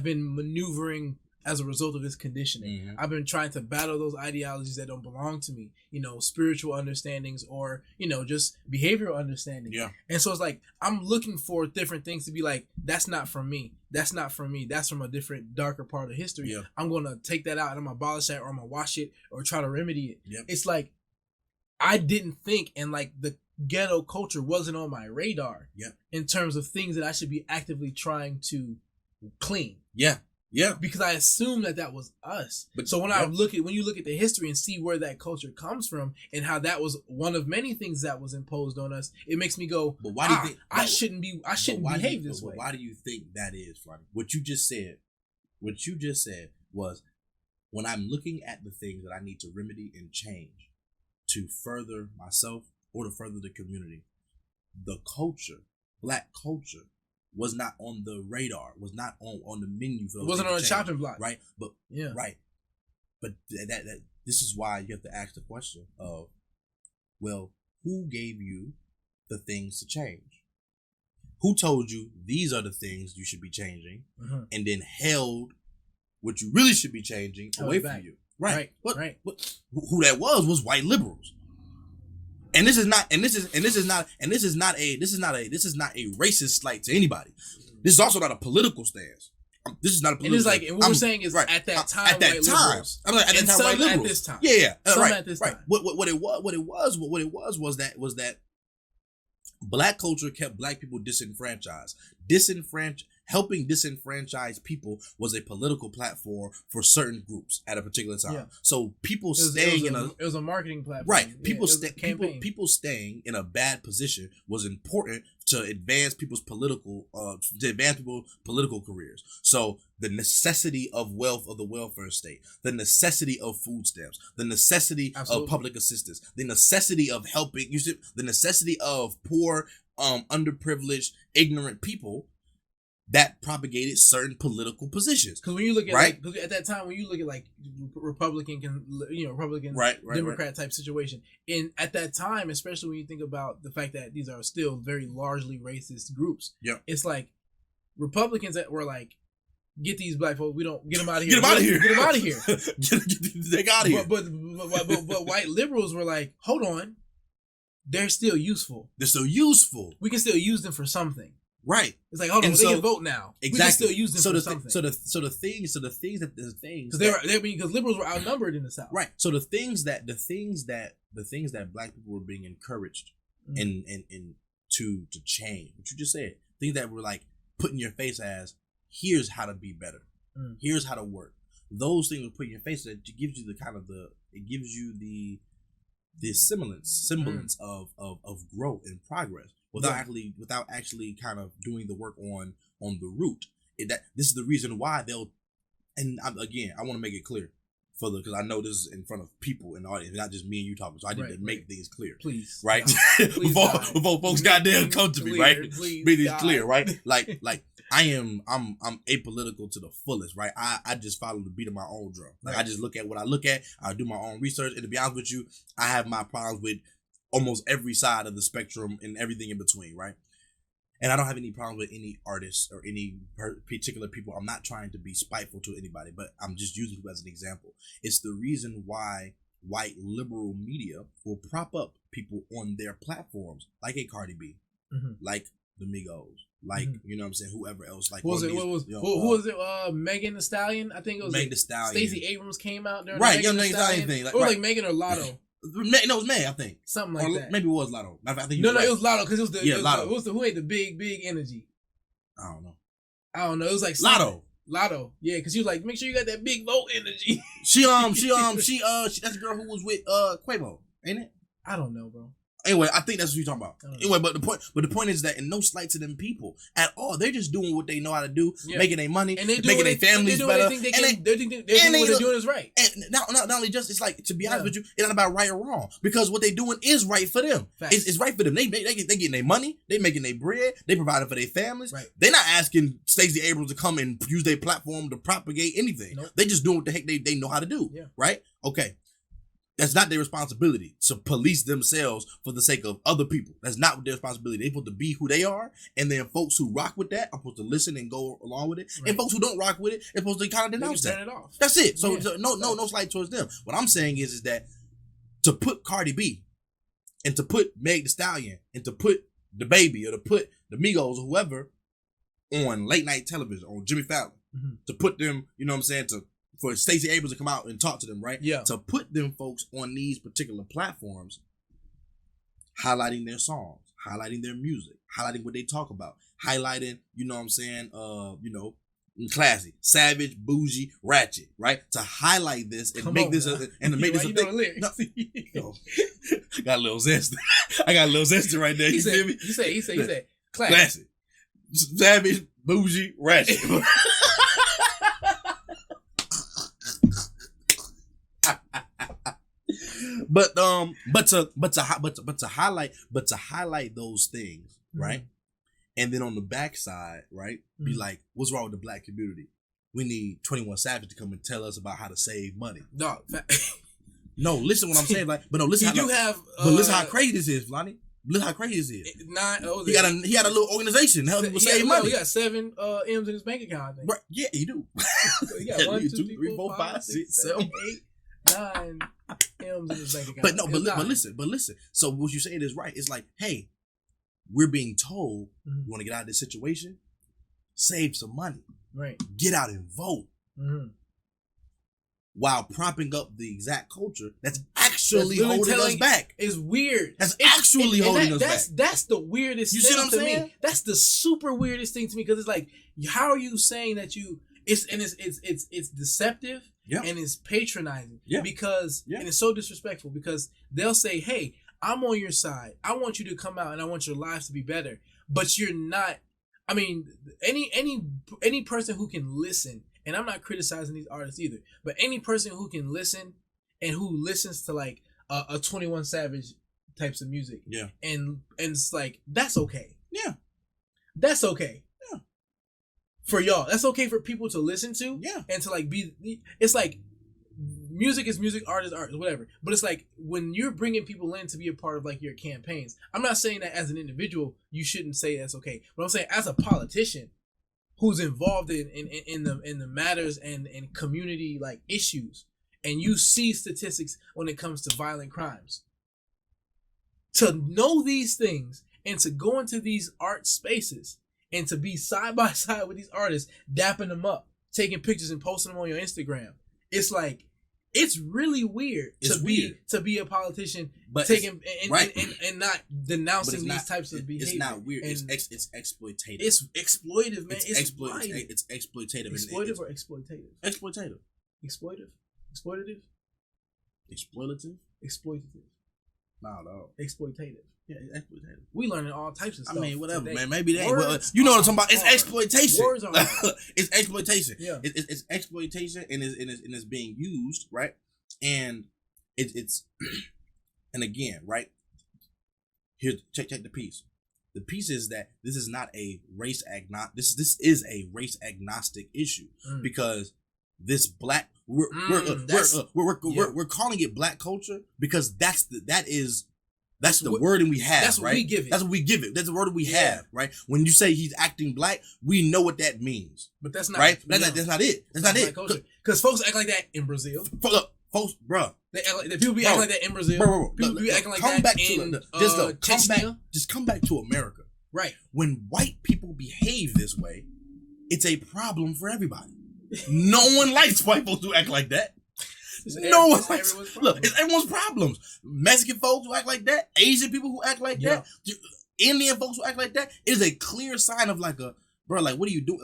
been maneuvering as a result of this conditioning. I've been trying to battle those ideologies that don't belong to me, spiritual understandings or, just behavioral understanding. Yeah. And so it's like, I'm looking for different things to be like, that's not from me. That's not from me. That's from a different, darker part of history. Yeah. I'm going to take that out and I'm going to abolish that or I'm going to wash it or try to remedy it. Yep. It's like, I didn't think, and like the ghetto culture wasn't on my radar in terms of things that I should be actively trying to clean. Yeah. Yeah. Because I assumed that was us. But so when when you look at the history and see where that culture comes from and how that was one of many things that was imposed on us, it makes me go, but why do you think I shouldn't behave this way? Why do you think that is, Ronnie? What you just said was, when I'm looking at the things that I need to remedy and change to further myself or to further the community, the culture, black culture, was not on the radar, was not on the menu for those. It wasn't on the chopping block. Right? But But that this is why you have to ask the question of, well, who gave you the things to change? Who told you these are the things you should be changing and then held what you really should be changing away from you? Right. Who that was white liberals. And this is not a racist slight to anybody. This is also not a political stance. This is not a political stance. And what we're saying is at that time, at that time, I'm like, at that time, white liberals. At this time. Yeah. At this time. What it was that black culture kept black people disenfranchised. Helping disenfranchise people was a political platform for certain groups at a particular time. Yeah. So people it was a marketing platform. Right. People staying in a bad position was important to advance people's political careers. So the necessity of wealth of the welfare state, the necessity of food stamps, the necessity of public assistance, the necessity of helping the necessity of poor, underprivileged, ignorant people that propagated certain political positions. Because when you look at at that time, when you look at Republican, Democrat type situation, and at that time, especially when you think about the fact that these are still very largely racist groups, it's like Republicans that were like, get these black folks, we don't get them out of here. Get them out of here. Get them out of here. Get out of here. But white liberals were like, hold on, they're still useful. They're still useful. We can still use them for something. Right. It's like, hold on, they can vote now. Exactly. We can still use them for something. Because liberals were outnumbered in the South. Right. So the things that black people were being encouraged and to change, what you just said, things that were like put in your face as, here's how to be better. Here's how to work. Those things were put in your face that gives you the semblance of growth and progress. Without actually kind of doing the work on the root. This is the reason why they'll, and I want to make it clear because I know this is in front of people in the audience, not just me and you talking. So I need to make things clear. Please. Right? Before folks goddamn come to me, right? Make these clear, right? Like I'm apolitical to the fullest, right? I just follow the beat of my own drum. I just look at what I look at. I do my own research, and to be honest with you, I have my problems with almost every side of the spectrum and everything in between, right? And I don't have any problem with any artists or any particular people. I'm not trying to be spiteful to anybody, but I'm just using you as an example. It's the reason why white liberal media will prop up people on their platforms, like a Cardi B, like the Migos, like you know what I'm saying, whoever else. Like who was it? Megan Thee Stallion. I think it was Megan Thee Stallion. Stacey Abrams came out during Megan Thee Stallion thing. It was like Megan or Lotto. No, it was May, I think. Something like that. Maybe it was Lotto. I think it was Lotto because it was Lotto. It was who had the big energy. I don't know. It was like Lotto. Yeah, because she was like, make sure you got that big vote energy. She that's the girl who was with Quavo, ain't it? I don't know, bro. Anyway, I think that's what you're talking about. Anyway, but the point is that, and no slight to them people at all. They're just doing what they know how to do, making their money, and making their families better. They think what they're doing is right. And not only just, it's like, to be honest with you, it's not about right or wrong, because what they're doing is right for them. It's right for them. They getting their money, they making their bread, they providing for their families. Right. They're not asking Stacey Abrams to come and use their platform to propagate anything. Nope. They just doing what the heck they know how to do. Yeah. Right? Okay. That's not their responsibility to police themselves for the sake of other people. That's not their responsibility. They're supposed to be who they are, and then folks who rock with that are supposed to listen and go along with it. Right. And folks who don't rock with it are supposed to kind of denounce that. Turn it off. That's it. So, no slight towards them. What I'm saying is that to put Cardi B and to put Meg Thee Stallion and to put the Baby or to put the Migos or whoever on late night television, on Jimmy Fallon, to put them, you know what I'm saying, for Stacey Abrams to come out and talk to them, right? Yeah. To put them folks on these particular platforms, highlighting their songs, highlighting their music, highlighting what they talk about, highlighting, you know what I'm saying, classy, savage, bougie, ratchet, right? To highlight this and make this a thing. No, I got a little zest. I got a little zest right there. You feel me? He said, classy, savage, bougie, ratchet. But to highlight those things, right? And then on the backside, right, be like, what's wrong with the black community? We need 21 Savage to come and tell us about how to save money. No, listen what I'm saying. Like, but no, listen. Listen how crazy this is, Lonnie. Listen how crazy this is. He had a little organization to help people save money. He got 7 M's in his bank account, I think. Right. Yeah, he do. He got 1, 2, 3, 4, 5, 6, 7, 8, 9 M's in his bank account. But listen. So what you're saying is right. It's like, hey, we're being told you want to get out of this situation, save some money, right? Get out and vote, while propping up the exact culture that's actually holding us back. It's weird. That's actually holding us back. That's the weirdest. You thing see what I'm saying? Me. That's the super weirdest thing to me because it's like, how are you saying that you? It's deceptive. Yeah. And it's patronizing. Yeah. Because and it's so disrespectful because they'll say, hey, I'm on your side. I want you to come out and I want your lives to be better. But you're not. I mean, any person who can listen, and I'm not criticizing these artists either, but any person who can listen and who listens to like a 21 Savage types of music. Yeah. And it's like, that's okay. Yeah. That's okay. Yeah. For y'all. That's okay for people to listen to. Yeah. And to like be, it's like, music is music, art is art, whatever. But it's like when you're bringing people in to be a part of like your campaigns. I'm not saying that as an individual you shouldn't say that's okay, but I'm saying as a politician who's involved in the matters and community like issues, and you see statistics when it comes to violent crimes, to know these things and to go into these art spaces and to be side by side with these artists, dapping them up, taking pictures and posting them on your Instagram. It's like, it's really weird to be a politician, but taking and not denouncing these types of behavior. It's not weird. It's exploitative. It's exploitive, man. It's exploitative. Exploitive or exploitative? Exploitative. Exploitive. Exploitative. Exploitative. No. Exploitative. Yeah, it's exploitative. We learning all types of stuff. I mean, whatever, today. Man. Maybe they ain't. Well, you know what I'm talking about? It's exploitation. Words are hard. It's exploitation. Yeah. It's exploitation, and it's being used, right? And it's and again, right? Here, check the piece. The piece is that this is not a race agnostic. This is a race agnostic issue because this black we're calling it black culture because that's the wording we have. That's what we give it. That's what we give it. That's the word we have, right? When you say he's acting black, we know what that means. But that's not right. That's not it. That's not it. Because folks act like that in Brazil. Folks, bro. They act like people be acting like that in Brazil. Bro. People be acting like that in Chechnya. Just come back to America. Right. When white people behave this way, it's a problem for everybody. No one likes white folks who act like that. No one likes. Look, it's everyone's problems. Mexican folks who act like that, Asian people who act like that, Indian folks who act like that. It is a clear sign of like a bro. Like, what are you doing?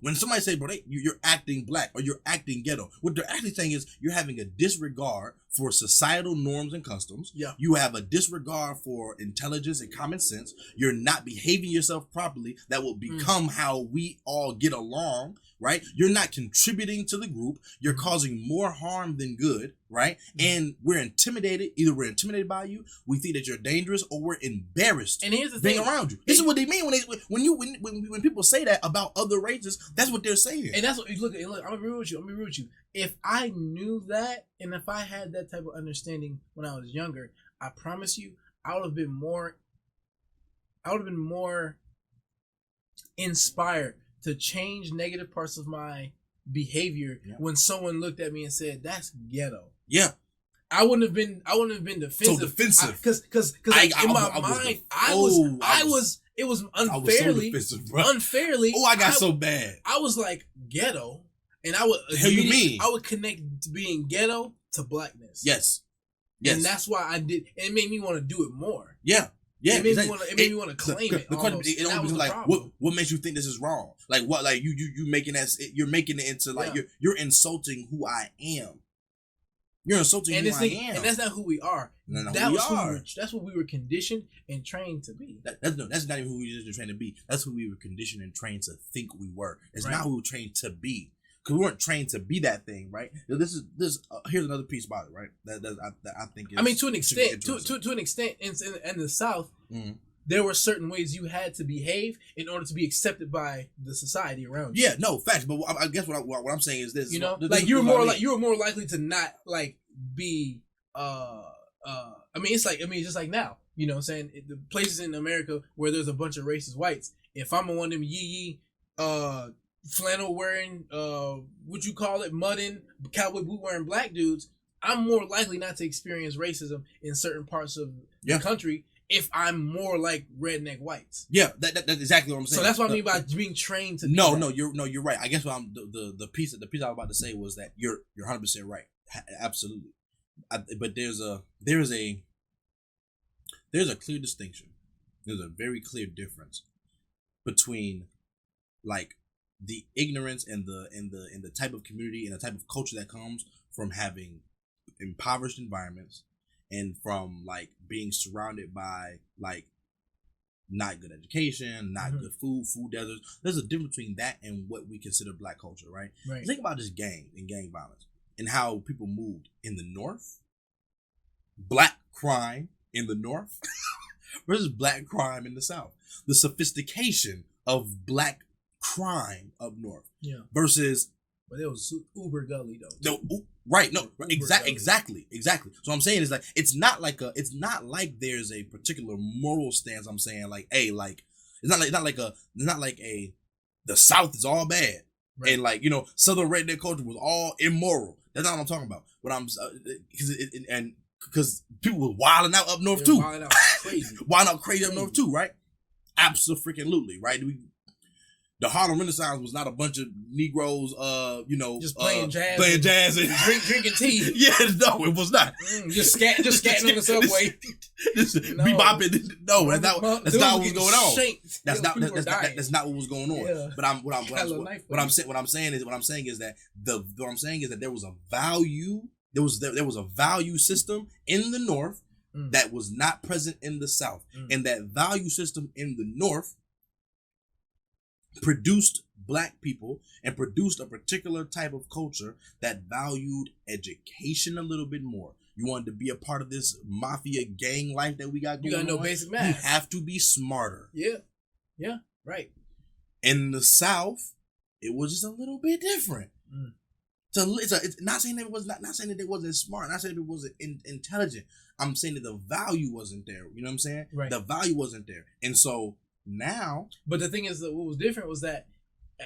When somebody say, bro, you're acting black or you're acting ghetto, what they're actually saying is you're having a disregard for societal norms and customs. Yeah. You have a disregard for intelligence and common sense. You're not behaving yourself properly. That will become how we all get along. Right? You're not contributing to the group. You're causing more harm than good, right? And we're intimidated. Either we're intimidated by you, we think that you're dangerous, or we're embarrassed and here's the being thing. around you. This is what they mean when people say that about other races. That's what they're saying. And that's what look. I'm gonna be real with you. if I knew that, and if I had that type of understanding when I was younger, I promise you, I would have been more inspired to change negative parts of my behavior when someone looked at me and said, "That's ghetto." Yeah. I wouldn't have been defensive. So defensive. Because in my mind, it was unfairly. Unfairly. Oh, I got so bad. I was like ghetto, and I would. Hell, you mean? I would connect to being ghetto to blackness. Yes. And that's why I did. And it made me want to do it more. Yeah. Yeah, it made me want to claim it. The question is like, what makes you think this is wrong? Like what? Like you making that? You're making it into like you're insulting who I am. You're insulting who I am, and that's not who we are. That's what we were conditioned and trained to be. That's not even who we were trained to be. That's who we were conditioned and trained to think we were. It's not who we were trained to be. Because we weren't trained to be that thing, right? Here's another piece about it, right? That I think. I mean, to an extent, to an extent, in the South, there were certain ways you had to behave in order to be accepted by the society around you. Yeah, no facts. But I guess what I'm saying is this. You know, like you were more likely to not like be. I mean, it's just like now. You know, what I'm saying the places in America where there's a bunch of racist whites. If I'm one of them yee flannel wearing, what you call it, mudding, cowboy boot wearing black dudes, I'm more likely not to experience racism in certain parts of the country if I'm more like redneck whites. Yeah, that's exactly what I'm saying. So that's what I mean by being trained to. You're right. I guess what the piece I was about to say was that you're 100% right. Absolutely, but there's a clear distinction. There's a very clear difference between like the ignorance and the type of community and the type of culture that comes from having impoverished environments and from like being surrounded by like not good education, not good food deserts. There's a difference between that and what we consider black culture, right? Think about this gang violence and how people moved in the North, black crime in the North versus black crime in the South. The sophistication of black crime up north, versus, but it was uber gully though. Exactly. So I'm saying is like it's not like there's a particular moral stance. I'm saying like, hey, like it's not like the South is all bad and like Southern redneck culture was all immoral. That's not what I'm talking about. What I'm because people were wilding out up north too, wilding out crazy up north too, right? Absolutely, right? The Harlem Renaissance was not a bunch of Negroes, just playing jazz and drinking tea. Yeah, no, it was not. Just scatting on the subway, bebopping. No, that's not what was going on. That's not what was going on. Yeah. But what I'm saying is that there was a value. There was a value system in the North that was not present in the South, and that value system in the North produced black people and produced a particular type of culture that valued education a little bit more. You wanted to be a part of this mafia gang life that we got going on. You gotta know basic math. You have to be smarter. Yeah, right. In the South, it was just a little bit different. It's not saying that it was not saying that it wasn't smart, not saying that it wasn't intelligent. I'm saying that the value wasn't there. You know what I'm saying? Right. The value wasn't there, and so now. But the thing is that what was different was that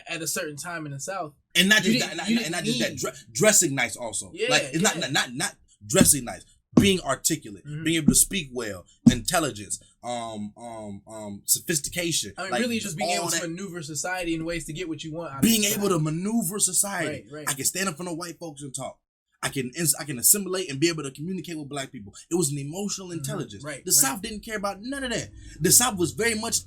at a certain time in the South, and not just that, dressing nice also. Yeah, like it's not dressing nice, being articulate, being able to speak well, intelligence, sophistication. I mean, like, really just being able to maneuver society in ways to get what you want. Being able to maneuver society. Right. I can stand up in front of white folks and talk. I can assimilate and be able to communicate with black people. It was an emotional intelligence. Right. The South didn't care about none of that. The South was very much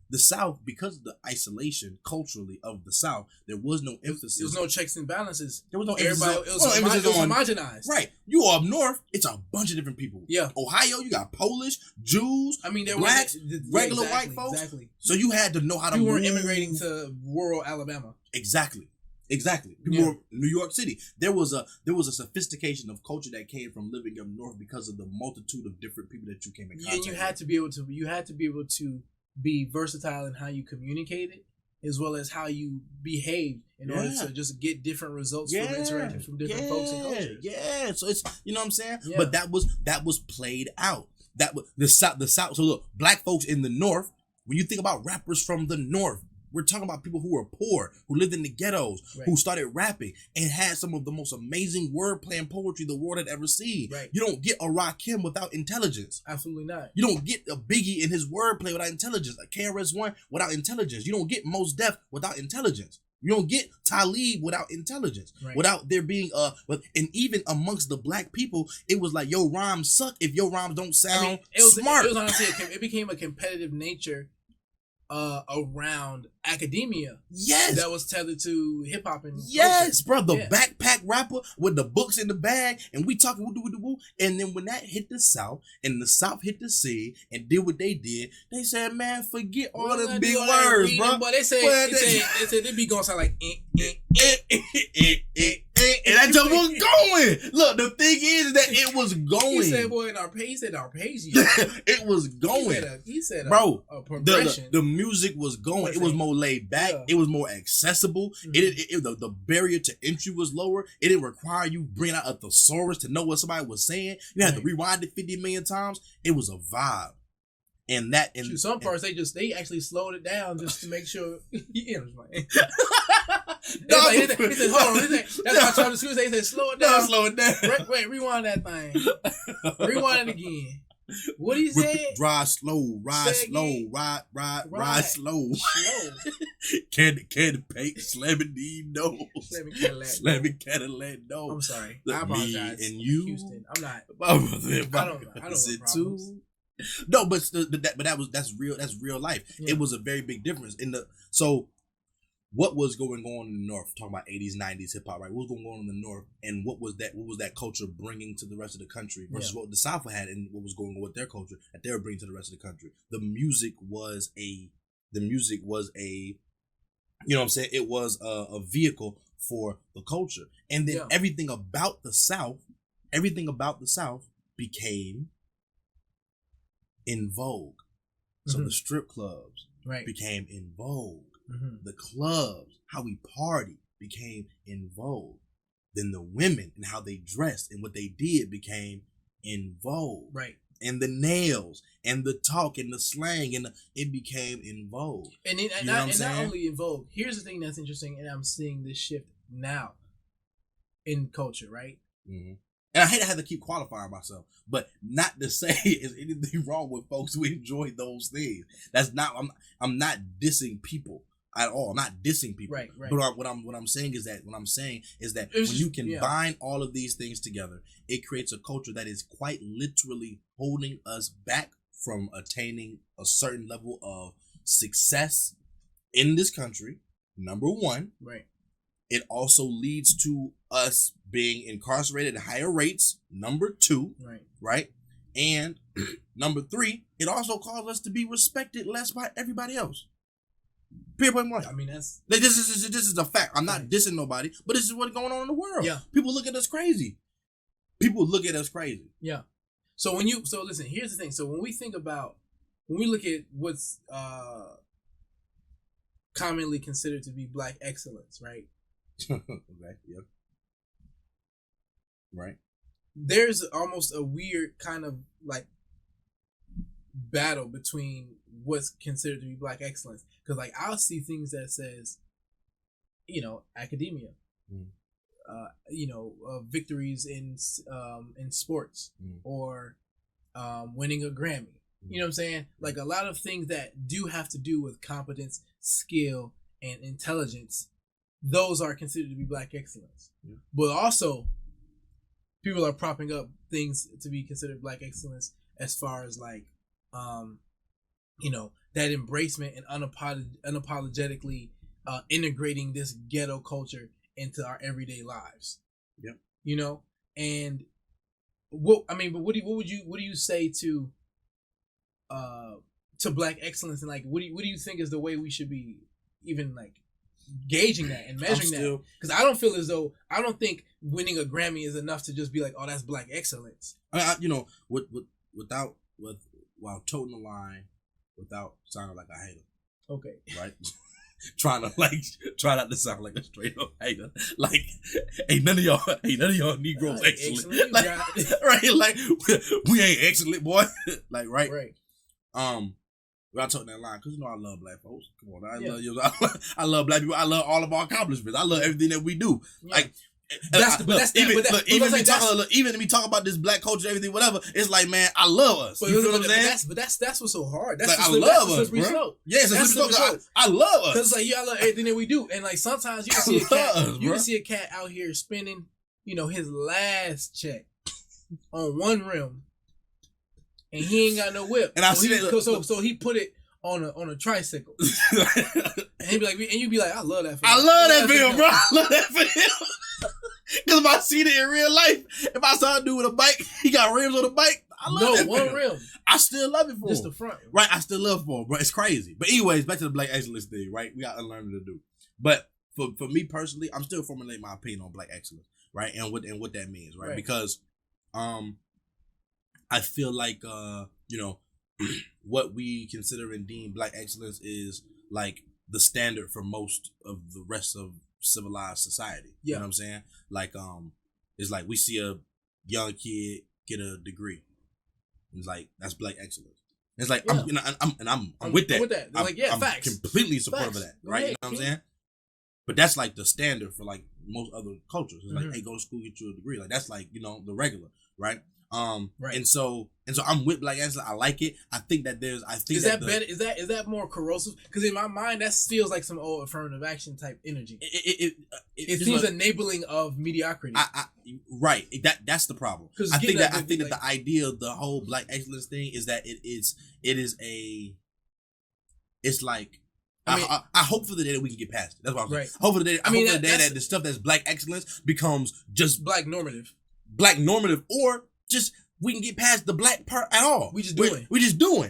the South, because of the isolation culturally of the South. There was no emphasis. There was no checks and balances. There was no emphasis. It was homogenized. Right. You up north, it's a bunch of different people. Yeah. Ohio, you got Polish, Jews, I mean, there blacks, regular white folks. Exactly. So you had to know how to. You weren't immigrating to rural Alabama. Exactly. People were New York City. There was a sophistication of culture that came from living up north because of the multitude of different people that you came in contact with. And you had to be able to be versatile in how you communicated as well as how you behave in order to just get different results from interacting from different folks and cultures. Yeah, so it's, you know what I'm saying? Yeah. But that was played out. That was the South. So look, black folks in the North, when you think about rappers from the North, we're talking about people who were poor, who lived in the ghettos, who started rapping and had some of the most amazing wordplay and poetry the world had ever seen. Right. You don't get a Rakim without intelligence. Absolutely not. You don't get a Biggie in his wordplay without intelligence. A KRS-One without intelligence. You don't get Mos Def without intelligence. You don't get Talib without intelligence, without there being and even amongst the black people, it was like your rhymes suck if your rhymes don't sound smart. It was honestly it became a competitive nature around academia. Yes. That was tethered to hip hop and yes, bro. The backpack rapper with the books in the bag and we talking woo. And then when that hit the South and the South hit the scene and did what they did, they said, man, forget all them big words, bro. But they said they be gonna sound like and that just was going. Look, the thing is that it was going. He said, boy, in arpeggio. It was going. He said bro, a progression. The music was going. It was more laid back. Yeah. It was more accessible. Mm-hmm. The barrier to entry was lower. It didn't require you bring out a thesaurus to know what somebody was saying. You had to rewind it 50 million times. It was a vibe. And that in some parts they actually slowed it down just to make sure. He said, hold on. That's why I tried to squeeze. They said, slow it down. Slow it down. Wait, rewind that thing. Rewind it again. What he said? Ride slow, ride slow. Candy paint, slamming the nose. Slamming Cadillac nose. I'm sorry. I apologize. Me and you. Houston. I'm not. I don't is it too? No, but that's real. That's real life. Yeah. It was a very big difference so. What was going on in the North? Talking about 80s, 90s hip hop, right? What was going on in the North, and what was that culture bringing to the rest of the country versus what the South had, and what was going on with their culture that they were bringing to the rest of the country? The music was a, you know what I'm saying? It was a vehicle for the culture, and then everything about the South became in vogue. So the strip clubs became in vogue. Mm-hmm. The clubs, how we party, became in vogue. Then the women and how they dressed and what they did became in vogue. Right. And the nails and the talk and the slang it became in vogue. And not only in vogue. Here's the thing that's interesting, and I'm seeing this shift now in culture, right? Mm-hmm. And I hate to have to keep qualifying myself, but not to say is anything wrong with folks who enjoy those things. That's not. I'm not dissing people at all. I'm not dissing people. Right. But what I'm saying is that when you combine all of these things together, it creates a culture that is quite literally holding us back from attaining a certain level of success in this country. Number one. Right. It also leads to us being incarcerated at higher rates. Number two. Right. And number three, it also causes us to be respected less by everybody else. Period. I mean, this is a fact. I'm not dissing nobody, but this is what's going on in the world. Yeah. People look at us crazy. Yeah. So listen, here's the thing. So when we look at what's commonly considered to be black excellence, right? Okay. Yeah. Right. There's almost a weird kind of like battle between what's considered to be black excellence, because like I'll see things that says, academia, victories in sports, or winning a Grammy. You know what I'm saying? Like a lot of things that do have to do with competence, skill, and intelligence. Those are considered to be black excellence. Yeah. But also, people are propping up things to be considered black excellence as far as like, that embracement and unapologetically integrating this ghetto culture into our everyday lives. Yeah. And what do you say to black excellence, and like what do you think is the way we should be even like gauging that and measuring that? Because I don't think winning a Grammy is enough to just be like, oh, that's black excellence. While toting the line, without sounding like a hater. Okay. Right. try not to sound like a straight up hater. Like, ain't none of y'all Negroes excellent. Like, right? Like, we ain't excellent, boy. Like, right? Right. I told that line because I love black folks. Come on, I love you. I love black people. I love all of our accomplishments. I love everything that we do. Yeah. Like. Even we talk about this black culture, everything, whatever. It's like, man, I love us. You feel what I'm saying? But that's what's so hard. That's like, I love us, bro. Yes, I love us. Cause like, I love everything that we do, and like sometimes you can see a cat. You can see a cat out here spending, his last check on one rim, and he ain't got no whip. And I see that. So he put it on a tricycle, and he'd be like, and you'd be like, I love that. I love that video, bro. I love that video. Because if I seen it in real life, if I saw a dude with a bike, he got rims on the bike, I love that one rim. I still love it for just him. the front. Right, I still love it for him, bro. It's crazy. But anyways, back to the black excellence thing, right? We got unlearning to do. But for me personally, I'm still formulating my opinion on black excellence, right? And what that means, right? Because I feel like what we consider and deem black excellence is like the standard for most of the rest of civilized society. You know what I'm saying? Like it's like we see a young kid get a degree. It's like that's black excellence. It's like I'm with that. I'm facts. Completely supportive of that. Right? You know what I'm saying? But that's like the standard for like most other cultures. It's like, hey, go to school, get you a degree. Like that's like, the regular, right? Right. And so I'm with black excellence. I like it. I think that better? Is that more corrosive? Because in my mind, that feels like some old affirmative action type energy. It seems like, enabling of mediocrity. Right. That's the problem. I think that the idea of the whole black excellence thing is that it's like. I hope for the day that we can get past it. That's what I'm saying. Right. Hope for the day. I hope for the day that the stuff that's black excellence becomes just black normative, or just we can get past the black part at all. We just doing.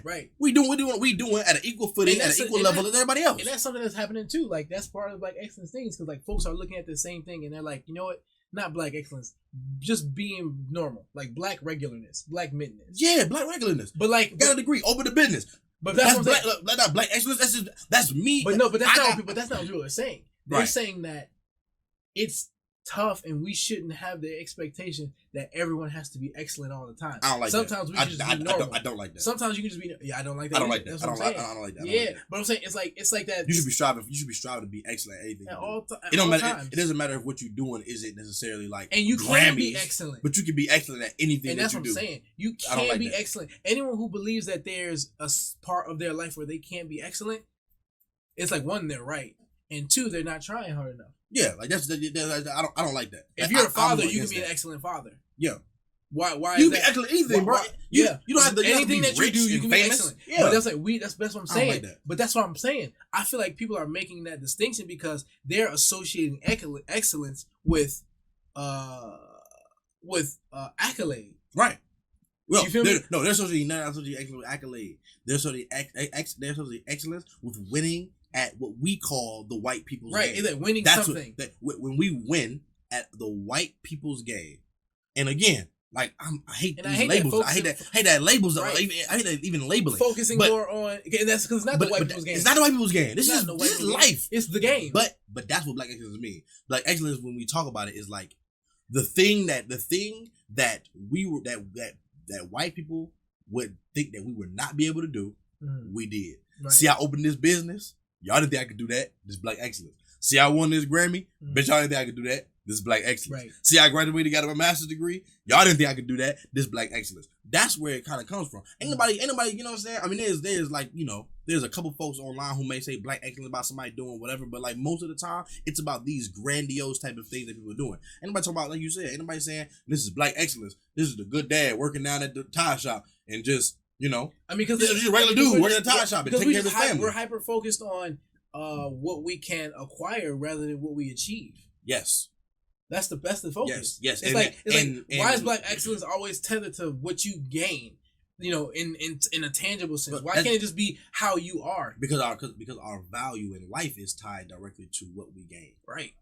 Right. We doing at an equal footing, at an equal level as everybody else. And that's something that's happening too. Like that's part of black excellence things because like folks are looking at the same thing and they're like, you know what? Not black excellence, just being normal, like black regularness, black midness. Yeah, black regularness. But like, got a degree, open the business. But that's black. That's not black excellence. That's me. But no, but that's not what people are saying. They're saying that it's tough and we shouldn't have the expectation that everyone has to be excellent all the time. I don't like Sometimes that. we just be normal. I don't like that. Sometimes you can just be. Yeah, I don't like that. I don't like that. I don't like that. Yeah, but I'm saying it's like that. You should be striving to be excellent at anything. At all it don't matter. It doesn't matter if what you're doing isn't necessarily like. And you can be excellent, but you can be excellent at anything. And that's what I'm saying. You can be excellent. Anyone who believes that there's a part of their life where they can't be excellent, it's like one, they're right, and two, they're not trying hard enough. Yeah, like that's I don't like that. If you're a father, you can be an excellent father. Yeah. Why you can be excellent anything, bro. You don't have to anything that you do, you can be excellent. Yeah. But that's like that's what I'm saying. Like that. But that's what I'm saying. I feel like people are making that distinction because they're associating excellence with accolade. Right. Well, you feel me? They're associating excellence with accolade. They're associating excellence with winning at what we call the white people's game. Right, like winning something. When we win at the white people's game. And again, like I hate these labels. I hate that labels. Right. I hate that even labeling. Focusing more on that's because it's not the white people's game. It's not the white people's game. This is life. It's the game. But that's what black excellence means. Black excellence, when we talk about it, is like the thing that white people would think that we would not be able to do. We did. Right. See, I opened this business. Y'all didn't think I could do that. This is black excellence. See, I won this Grammy. Bitch, y'all didn't think I could do that. This is black excellence. Right. See, I graduated, got a master's degree. Y'all didn't think I could do that. This is black excellence. That's where it kind of comes from. Ain't nobody, you know what I'm saying? I mean, there's like, there's a couple folks online who may say black excellence about somebody doing whatever, but like most of the time, it's about these grandiose type of things that people are doing. Ain't nobody talking about, like you said, ain't nobody saying this is black excellence. This is the good dad working down at the tire shop and just, I mean, because this is a regular dude working at the tire shop and taking care of his family. We're hyper focused on what we can acquire rather than what we achieve. Yes. That's the focus. Yes. It's like why is black excellence always tethered to what you gain? In a tangible sense. Why can't it just be how you are? Because our value in life is tied directly to what we gain. Right.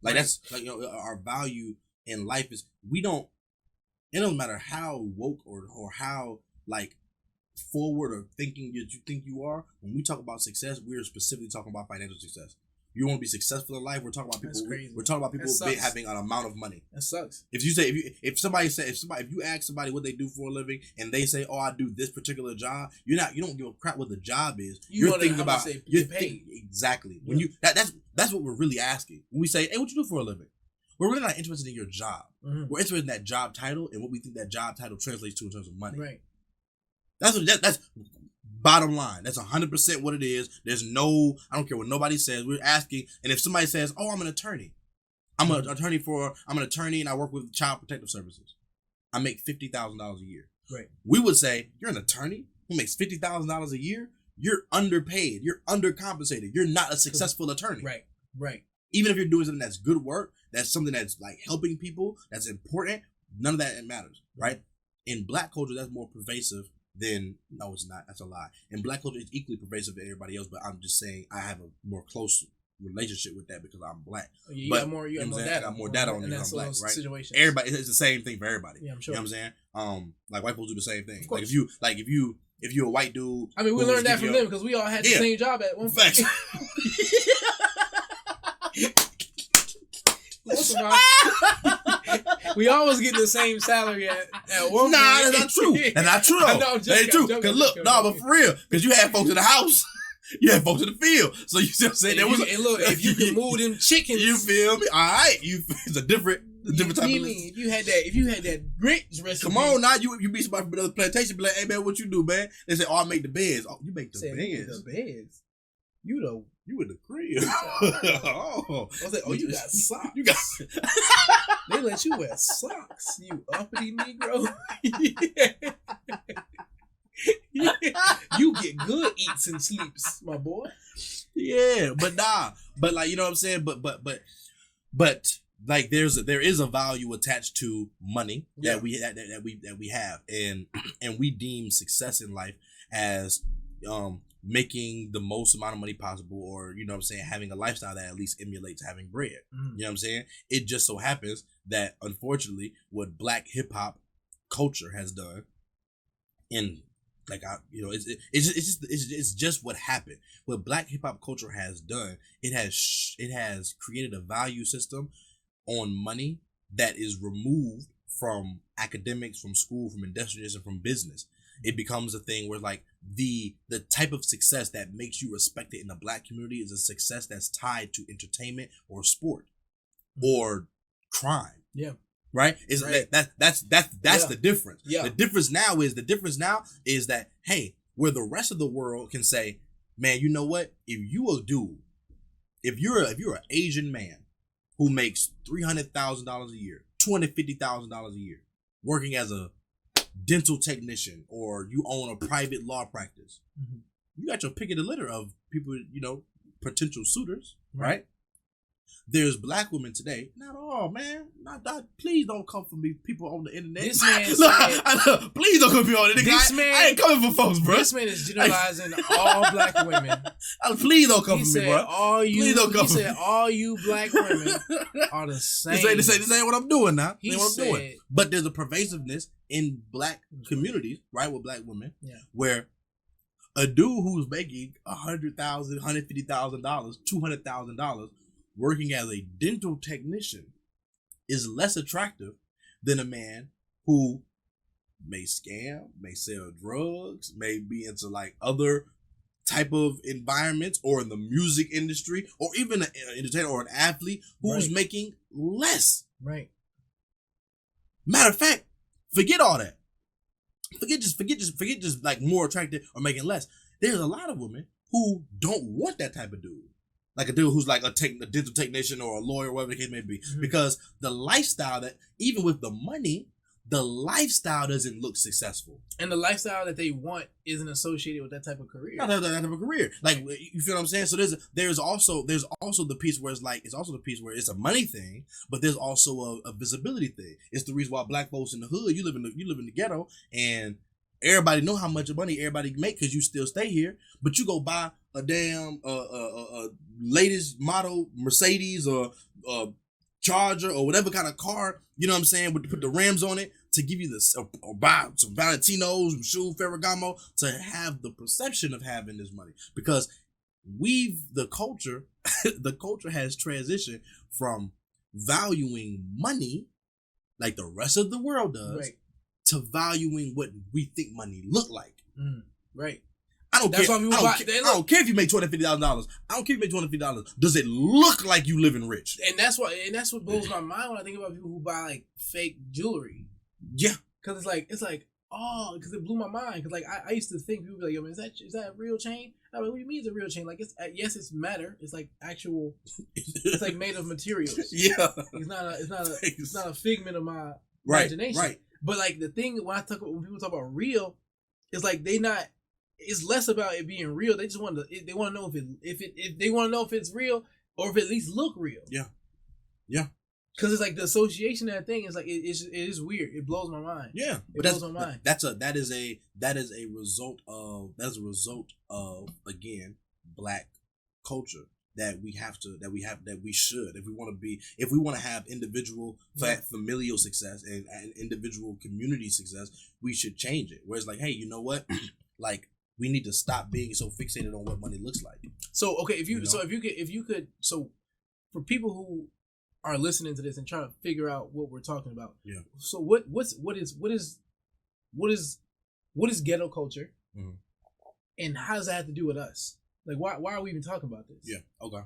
Like that's like our value in life is it don't matter how woke or how like forward or thinking that you think you are, when we talk about success, we're specifically talking about financial success. You want to be successful in life. We're talking about people. We're talking about people having an amount of money. That sucks. If you ask somebody what they do for a living and they say, "Oh, I do this particular job," you don't give a crap what the job is. You're thinking about you're paid. Exactly. When you that's what we're really asking. When we say, "Hey, what you do for a living?" We're really not interested in your job. Mm-hmm. We're interested in that job title and what we think that job title translates to in terms of money. Right. That's bottom line. That's 100% what it is. There's no, I don't care what nobody says. We're asking, and if somebody says, "Oh, I'm an attorney. I'm an attorney and I work with Child Protective Services. I make $50,000 a year." Right. We would say, "You're an attorney who makes $50,000 a year? You're underpaid. You're undercompensated. You're not a successful attorney." Right. Right. Even if you're doing something that's good work, that's something that's like helping people, that's important, none of that matters, right? In Black culture, that's more pervasive than, no, it's not. That's a lie. In Black culture, it's equally pervasive to everybody else, but I'm just saying I have a more close relationship with that because I'm Black. You got more data. I got more data on it because I'm Black, right? Situations. Everybody, it's the same thing for everybody. Yeah, I'm sure. You know what I'm saying? Like white folks do the same thing. If you're a white dude, I mean, we learned that from them because we all had the same job at one point. We always get the same salary at one point. Nah, that's not true. That's not true. That ain't true. Because look, but for real, because you had folks in the house, you had folks in the field. So you still say there was. And look, if you can move them chickens, you feel me? All right, it's a different type of. If you had that grits recipe. Come on, now you be somebody from another plantation, be like, "Hey man, what you do, man?" They say, "Oh, I make the beds." Oh, you make the beds. The beds. You in the crib. Oh. I was like, you got socks. You got. They let you wear socks, you uppity Negro. You get good eats and sleeps, my boy. Yeah, but like, you know what I'm saying? But like there is a value attached to money that we have, and we deem success in life as making the most amount of money possible, or, you know what I'm saying, having a lifestyle that at least emulates having bread. Mm-hmm. You know what I'm saying? It just so happens that, unfortunately, what Black hip hop culture has done, and like it's just what happened. What Black hip hop culture has done, it has created a value system on money that is removed from academics, from school, from industrialism, from business. It becomes a thing where, like, the type of success that makes you respected in the Black community is a success that's tied to entertainment or sport or crime. Yeah. Right? It's right. That's the difference. Yeah. The difference now is that, hey, where the rest of the world can say, man, you know what? If you're an Asian man who makes $300,000 a year, $250,000 a year, working as a dental technician, or you own a private law practice, mm-hmm. you got your pick of the litter of people, you know, potential suitors, right? There's Black women today. Not all, man. Not please don't come for me, people on the internet. This man said, please don't come for me on the internet. I ain't coming for folks, bro. This man is generalizing all Black women. Please don't come for me, bro. Please don't come for me. All you Black women are the same. This ain't what I'm doing now. This ain't what I'm doing. But there's a pervasiveness in Black communities, right, with Black women, where a dude who's making $100,000, $150,000, $200,000 working as a dental technician is less attractive than a man who may scam, may sell drugs, may be into like other type of environments, or in the music industry, or even an entertainer or an athlete who's making less. Right. Matter of fact, forget all that. Forget just like more attractive or making less. There's a lot of women who don't want that type of dude. Like a dude who's like a dental technician or a lawyer, whatever the case may be. Mm-hmm. Because the lifestyle, that even with the money, the lifestyle doesn't look successful. And the lifestyle that they want isn't associated with that type of career. Not that type of career. Like, you feel what I'm saying? So there's also the piece where it's a money thing, but there's also a visibility thing. It's the reason why Black folks in the hood, you live in the ghetto, and everybody know how much money everybody make because you still stay here, but you go buy a damn latest model Mercedes or Charger or whatever kind of car, you know what I'm saying, would put the rims on it to give you this, or buy some Valentinos, some shoe, Ferragamo, to have the perception of having this money. Because the culture has transitioned from valuing money like the rest of the world does, right, to valuing what we think money look like. Right. I don't care if you make $250,000. I don't care if you make $250. Does it look like you living rich? And that's what blows my mind when I think about people who buy like fake jewelry. Yeah, because it's like oh, because it blew my mind. Because like I used to think people be like, yo man, is that a real chain? I'm like, what do you mean it's a real chain? Like it's matter. It's like actual. It's like made of materials. Yeah, it's not a figment of my imagination. Right. But like the thing when people talk about real, it's like it's less about it being real. They just want to know if they want to know if it's real or if it at least look real. Yeah, yeah. Because it's like the association of that thing is like it is weird. It blows my mind. Yeah, it blows my mind. That is a result of again black culture that we should if we want to have individual familial success and individual community success, we should change it. Where it's like, hey, you know what, like. We need to stop being so fixated on what money looks like. So okay, if you could for people who are listening to this and trying to figure out what we're talking about. Yeah. So what is ghetto culture, and how does that have to do with us? Like why are we even talking about this? Yeah. Okay.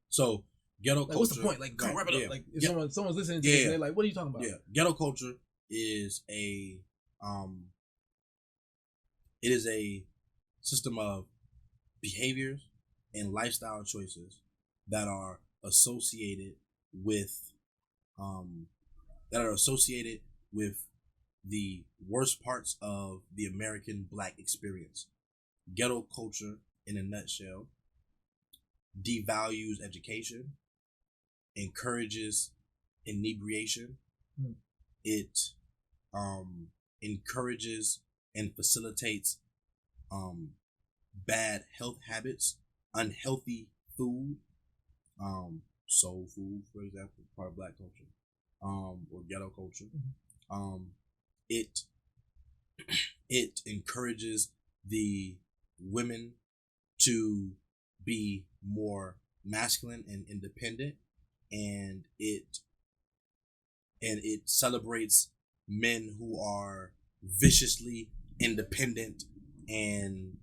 So ghetto culture. What's the point? Like come wrap it up. Like if someone's listening to this, they're like, what are you talking about? Yeah. Ghetto culture is it is a system of behaviors and lifestyle choices that are associated with the worst parts of the American black experience. Ghetto culture, in a nutshell, devalues education, encourages inebriation. It encourages and facilitates bad health habits, unhealthy food, soul food, for example, part of black culture, or ghetto culture. It encourages the women to be more masculine and independent, and it celebrates men who are viciously independent and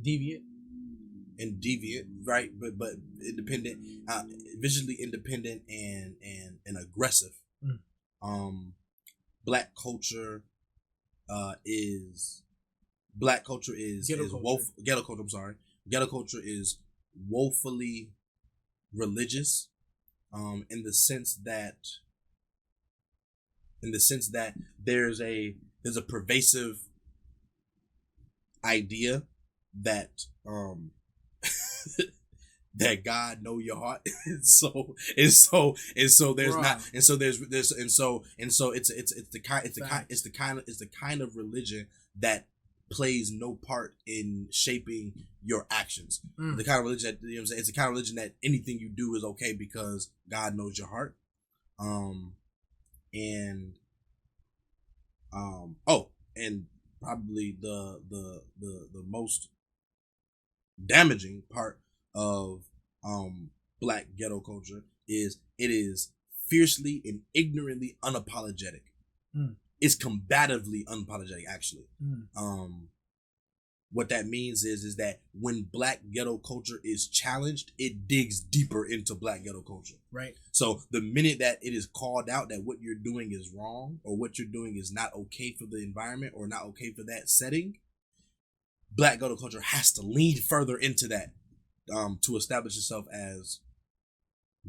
deviant, right? But independent, viciously independent and aggressive. Black culture is ghetto culture. I'm sorry. Ghetto culture is woefully religious, in the sense that there's a pervasive idea that that God know your heart. It's the kind of religion that plays no part in shaping your actions. The kind of religion that, it's the kind of religion that anything you do is okay because God knows your heart. And probably the most damaging part of black ghetto culture is it is fiercely and ignorantly unapologetic. It's combatively unapologetic, actually. What that means is that when black ghetto culture is challenged, it digs deeper into black ghetto culture. Right. So the minute that it is called out that what you're doing is wrong or what you're doing is not okay for the environment or not okay for that setting, black ghetto culture has to lean further into that to establish itself as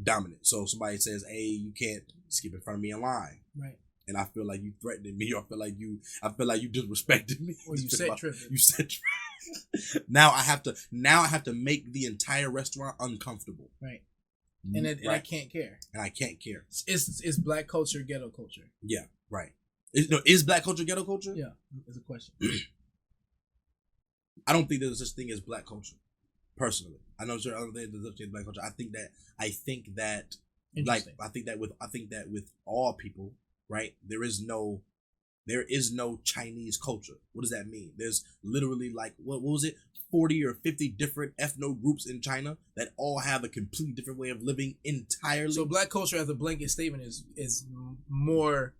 dominant. So if somebody says, hey, you can't skip in front of me in line. Right. And I feel like you threatened me, or I feel like you disrespected me. Or you said tripping. You said tripping. Now I have to make the entire restaurant uncomfortable. Right. And I can't care. And I can't care. It's black culture, ghetto culture. Yeah, right. Is black culture ghetto culture? Yeah, it's a question. I don't think there's such thing as black culture. personally. I know certain other things that change black culture. I think that with all people, right? There is no Chinese culture. What does that mean? There's literally like what was it? 40 or 50 different ethno groups in China that all have a completely different way of living entirely. So black culture as a blanket statement is more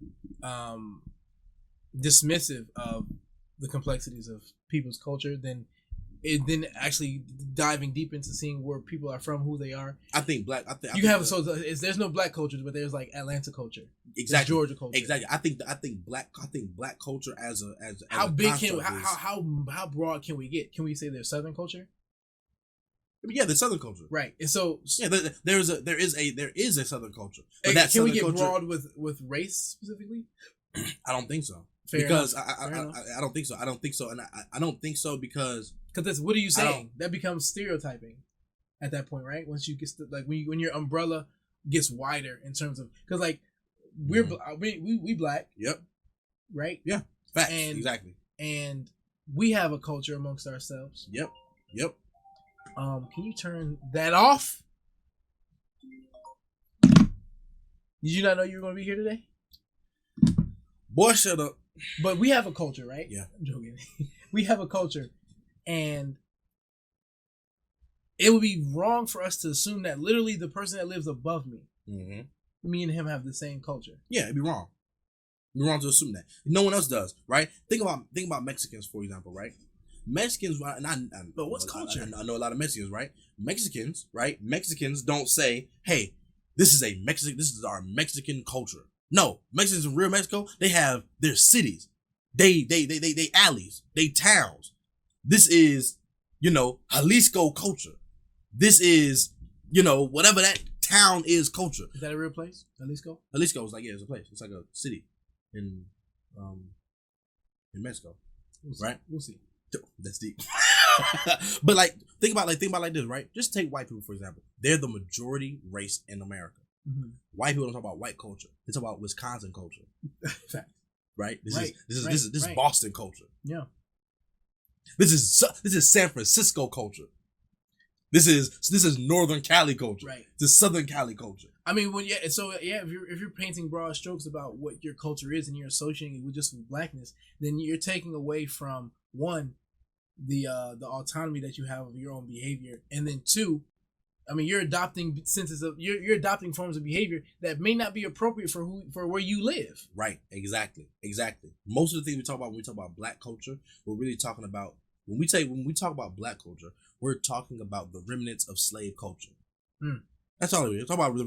dismissive of the complexities of people's culture than actually diving deep into seeing where people are from, who they are. I think there's no black culture, but there's like Atlanta culture, exactly, Georgia culture, exactly. I think black culture as how big how broad can we get? Can we say there's Southern culture? Yeah, the Southern culture, right? And so there is a Southern culture. But that can we get broad with race specifically? I don't think so. Fair because enough. I don't think so. I don't think so, and I don't think so because that's what are you saying? That becomes stereotyping at that point, right? Once you get when your umbrella gets wider in terms of because like we black, yep, right, yeah, facts, exactly, and we have a culture amongst ourselves. Yep. Can you turn that off? Did you not know you were going to be here today? Boy, shut up. But we have a culture, right? Yeah. I'm joking. We have a culture, and it would be wrong for us to assume that literally the person that lives above me, me and him have the same culture. Yeah, it'd be wrong. It'd be wrong to assume that. No one else does, right? Think about Mexicans, for example, right? Mexicans, but what's culture? I know a lot of Mexicans, right? Mexicans don't say, "Hey, this is our Mexican culture." No, Mexicans in real Mexico, they have their cities, they alleys, they towns. This is, Jalisco culture. This is, whatever that town is culture. Is that a real place, Jalisco? Jalisco is it's a place. It's like a city in Mexico, right? We'll see. That's deep. But think about like this, right? Just take white people for example. They're the majority race in America. Mm-hmm. White people don't talk about white culture. They talk about Wisconsin culture. Fact. Right? This is right. Boston culture. Yeah. This is San Francisco culture. This is Northern Cali culture. Right. This is Southern Cali culture. I mean, if you're painting broad strokes about what your culture is and you're associating it with just blackness, then you're taking away from one the autonomy that you have of your own behavior, and then two, I mean, you're adopting you're adopting forms of behavior that may not be appropriate for where you live. Right. Exactly. Most of the things we talk about when we talk about black culture, we're really talking about when we talk about black culture, we're talking about the remnants of slave culture. That's all it is. We're talking about the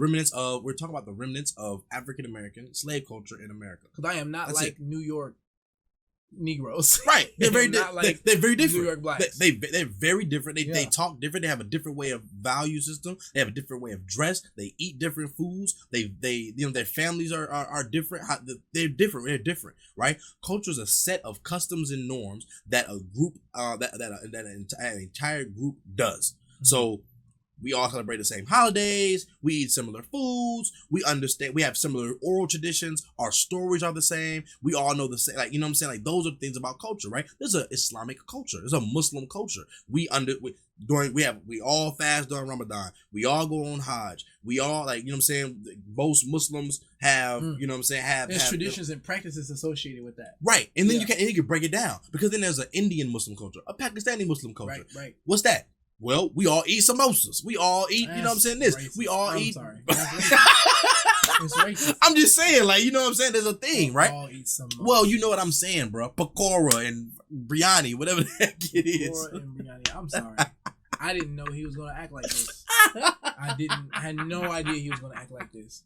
remnants of African American slave culture in America. Because I am not New York Negroes. Right. They're very they're very different. New York blacks. They're very different. They talk different. They have a different way of value system. They have a different way of dress. They eat different foods. Their families are different. They're different. They're different. Right? Culture is a set of customs and norms that a group that an entire group does. Mm-hmm. So we all celebrate the same holidays. We eat similar foods. We understand. We have similar oral traditions. Our stories are the same. We all know the same. Like, you know what I'm saying? Like, those are things about culture, right? There's an Islamic culture. There's a Muslim culture. We all fast during Ramadan. We all go on Hajj. We all most Muslims have, there's traditions and practices associated with that. Right. And then you can break it down because then there's an Indian Muslim culture, a Pakistani Muslim culture. Right. What's that? Well, we all eat samosas. We all eat, you know what I'm saying? This. Racist. We all eat. Sorry. It's racist. I'm just saying, you know what I'm saying? There's a thing, right? All eat samosas. Well, you know what I'm saying, bro. Pakora and biryani, whatever the heck it is. Pakora and biryani. I'm sorry. I didn't know he was going to act like this. I had no idea he was going to act like this.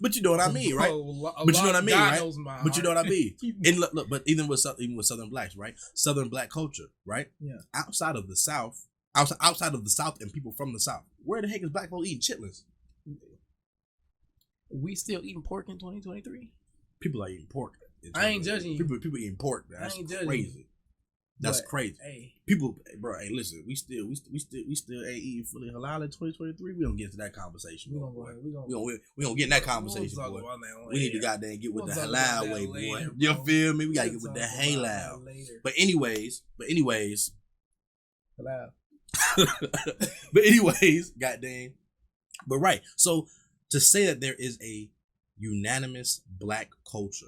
But you know what I mean, right? But you know what I mean, right? But you know what I mean. And look, but even with Southern blacks, right? Southern black culture, right? Yeah. Outside of the South and people from the South, where the heck is black people eating chitlins? We still eating pork in 2023? People are eating pork. I ain't judging you. People eating pork. That's crazy. That's crazy. Hey. People, bro. Hey, listen. We still ain't eating fully halal in 2023. We don't get to that conversation. We gonna get in that conversation, boy. We need to goddamn get with the halal way, boy. You feel me? We gotta get with the halal. But anyways, halal. But anyways, goddamn. But right, so to say that there is a unanimous black culture,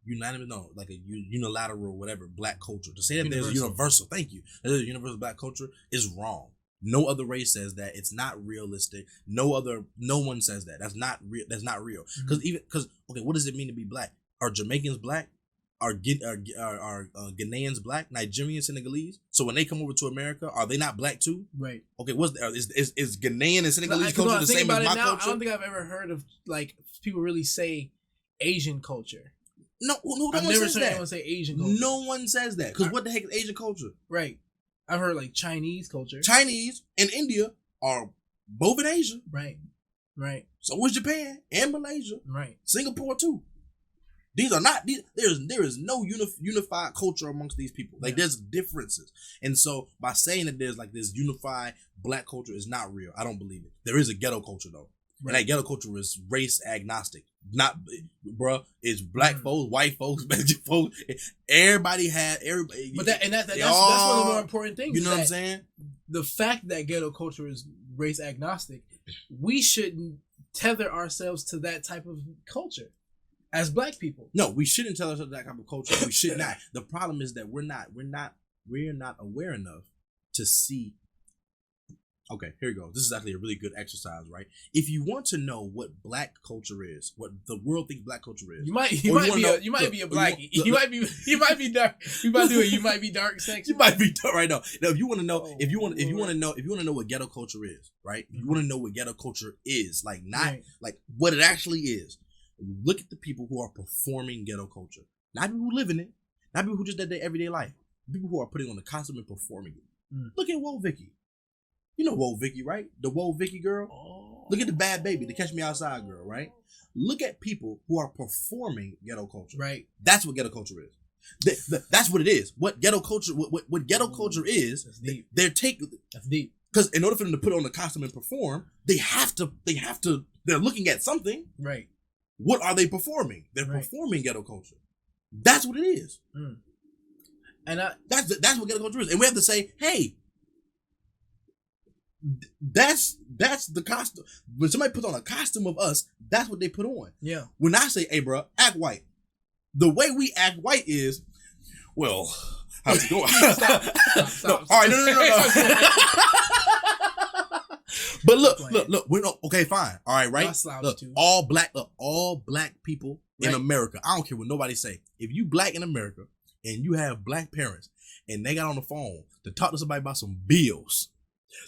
unanimous, no, like a unilateral, whatever, black culture. To say that there's a universal, thank you, there's a universal black culture is wrong. No other race says that. It's not realistic. No one says that. That's not real. That's not real. Because okay, what does it mean to be black? Are Jamaicans black? Are Ghanaians black? Nigerians, Senegalese? So when they come over to America, are they not black too? Right. Okay, is Ghanaian and Senegalese culture the same as my culture? I don't think I've ever heard of like people really say Asian culture. No one I've never says heard that. anyone say Asian culture. No one says that. Because what the heck is Asian culture? Right. I've heard like Chinese culture. Chinese and India are both in Asia. Right. Right. So is Japan and Malaysia. Right. Singapore too. These are not. There is no unified culture amongst these people. Like there's differences, and so by saying that there's like this unified black culture is not real. I don't believe it. There is a ghetto culture though, and that ghetto culture is race agnostic. Not, bruh, it's black folks, white folks, Mexican folks. Everybody had everybody. But that's one of the more important things. You know what I'm saying? The fact that ghetto culture is race agnostic, we shouldn't tether ourselves to that type of culture. As black people, no, we shouldn't tell ourselves that type of culture. We should not. The problem is that we're not aware enough to see. Okay, here we go. This is actually a really good exercise, right? If you want to know what black culture is, what the world thinks black culture is, you might be a black. You might be dark. You might be dark sex. You might be dark right now. Now, if you want to know, if you want to know what ghetto culture is, right? You want to know what ghetto culture is, like not like what it actually is. Look at the people who are performing ghetto culture. Not people who live in it. Not people who just did their everyday life. People who are putting on the costume and performing it. Look at Whoa Vicky. You know Whoa Vicky, right? The Whoa Vicky girl. Oh. Look at the Bad Baby, the Catch Me Outside girl, right? Look at people who are performing ghetto culture. Right. That's what ghetto culture is. That's what it is. What ghetto culture? What ghetto culture is? They're taking. That's deep. Because in order for them to put on the costume and perform, they have to. They're looking at something. Right. What are they performing? They're performing ghetto culture. That's what it is. And that's what ghetto culture is. And we have to say, hey, that's the costume. When somebody puts on a costume of us, that's what they put on. Yeah. When I say, hey, bro, act white. The way we act white is, well, how's it going? Stop. All right, no. But look. We're okay, fine. All right, right. Look, all black people in America. I don't care what nobody say. If you black in America and you have black parents and they got on the phone to talk to somebody about some bills,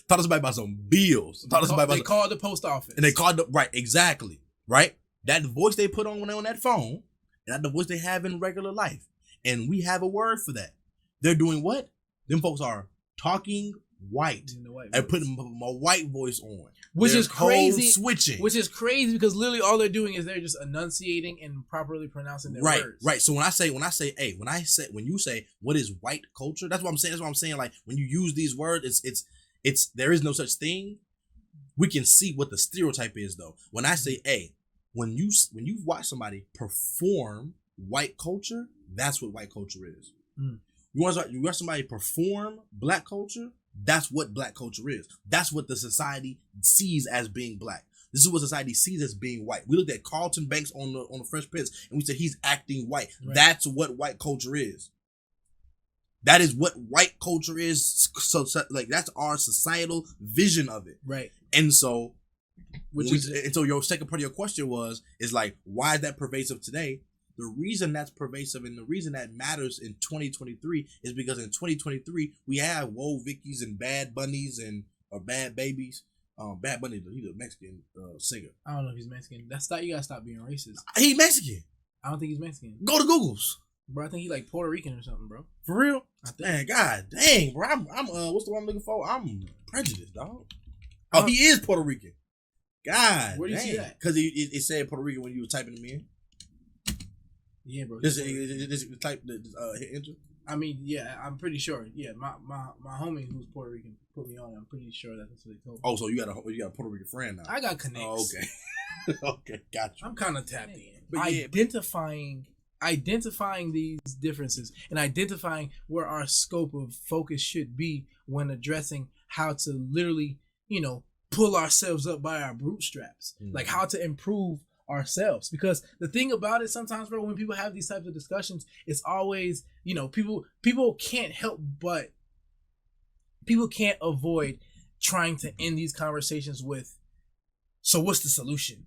they called the post office and they called exactly right. That voice they put on when they're on that phone, and not the voice they have in regular life. And we have a word for that. They're doing what? Them folks are talking white and putting a white voice on, which is crazy. Switching, which is crazy because literally all they're doing is they're just enunciating and properly pronouncing their words. Right. So when you say what is white culture, that's what I'm saying. That's what I'm saying. Like when you use these words, it's there is no such thing. We can see what the stereotype is though. When I say, hey, when you watch somebody perform white culture, that's what white culture is. You want somebody perform black culture? That's what black culture is. That's what the society sees as being black. This is what society sees as being white. We looked at Carlton Banks on the Fresh Prince and we said he's acting white. Right. That's what white culture is. That is what white culture is. So like that's our societal vision of it. Right. And so, so your second part of your question is like, why is that pervasive today? The reason that's pervasive and the reason that matters in 2023 is because in 2023 we have Whoa Vickies and Bad Bunnies or Bad Babies. Bad Bunny, he's a Mexican singer. I don't know if he's Mexican. You gotta stop being racist. He's Mexican. I don't think he's Mexican. Go to Google's. Bro, I think he's like Puerto Rican or something, bro. For real? Man, god dang, bro. I'm what's the one I'm looking for? I'm prejudiced, dog. Oh, he is Puerto Rican. God, where do you see that? Because it said Puerto Rican when you were typing him in. Yeah, bro. Just type hit enter. I mean, yeah, I'm pretty sure. Yeah, my homie who's Puerto Rican put me on. I'm pretty sure that's what they told me. Oh, so you got a Puerto Rican friend now? I got connects. Oh, okay. Okay, gotcha. I'm kind of tapped in. But identifying identifying these differences and identifying where our scope of focus should be when addressing how to literally, pull ourselves up by our bootstraps, like how to improve ourselves. Because the thing about it sometimes, bro, when people have these types of discussions, it's always, people can't avoid trying to end these conversations with, so what's the solution?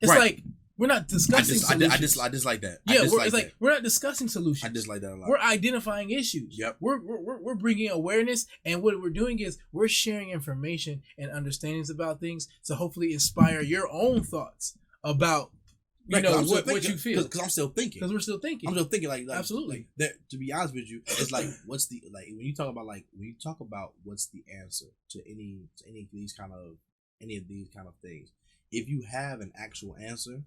It's like, we're not discussing solutions. I dislike that. Yeah, it's like we're not discussing solutions. I dislike that a lot. We're identifying issues. Yep. We're bringing awareness, and what we're doing is we're sharing information and understandings about things to hopefully inspire your own thoughts about what you feel. Because I'm still thinking. Because we're still thinking. I'm still thinking like absolutely. To be honest with you, it's like what's the when you talk about what's the answer to any of these kind of things. If you have an actual answer,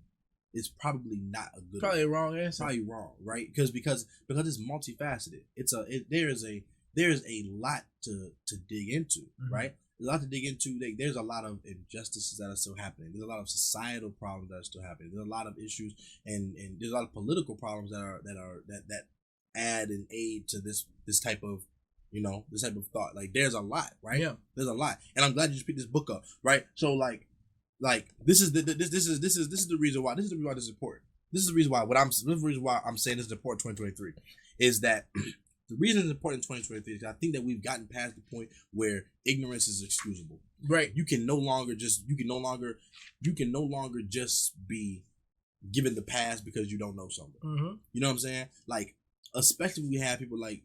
it's probably not a good. Probably a wrong answer. Probably wrong, right? Because it's multifaceted. There is a lot to dig into, right? There's a lot to dig into. There's a lot of injustices that are still happening. There's a lot of societal problems that are still happening. There's a lot of issues and there's a lot of political problems that add and aid to this type of this type of thought. Like there's a lot, right? Yeah. There's a lot, and I'm glad you just picked this book up, right? So like this is the reason why this is important. This is the reason why I'm saying this is important. 2023 is that. The reason it's important in 2023 is I think that we've gotten past the point where ignorance is excusable. Right. You can no longer just be given the pass because you don't know something. Mm-hmm. You know what I'm saying? Like, especially when we have people like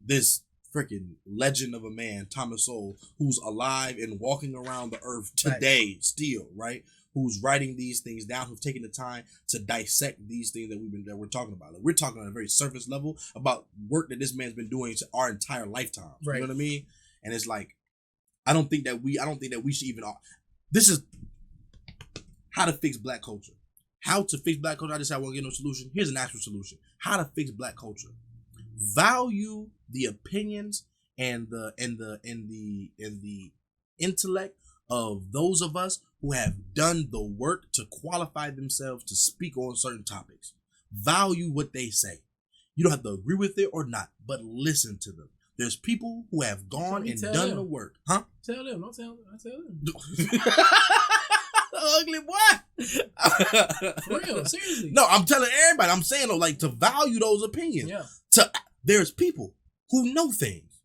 this freaking legend of a man, Thomas Sowell, who's alive and walking around the earth today still, right? Who's writing these things down, who've taken the time to dissect these things that we're talking about. Like, we're talking on a very surface level about work that this man's been doing our entire lifetime. Right. You know what I mean? And it's like, I don't think that we should even. This is how to fix black culture. How to fix black culture. I just said I won't get no solution. Here's an actual solution. How to fix black culture. Value the opinions and the intellect of those of us who have done the work to qualify themselves to speak on certain topics. Value what they say. You don't have to agree with it or not, but listen to them. There's people who have gone and done the work. Huh? Tell them. Don't tell them. I tell them. Ugly boy. For real, seriously. No, I'm telling everybody. I'm saying though, like, to value those opinions. Yeah. There's people who know things.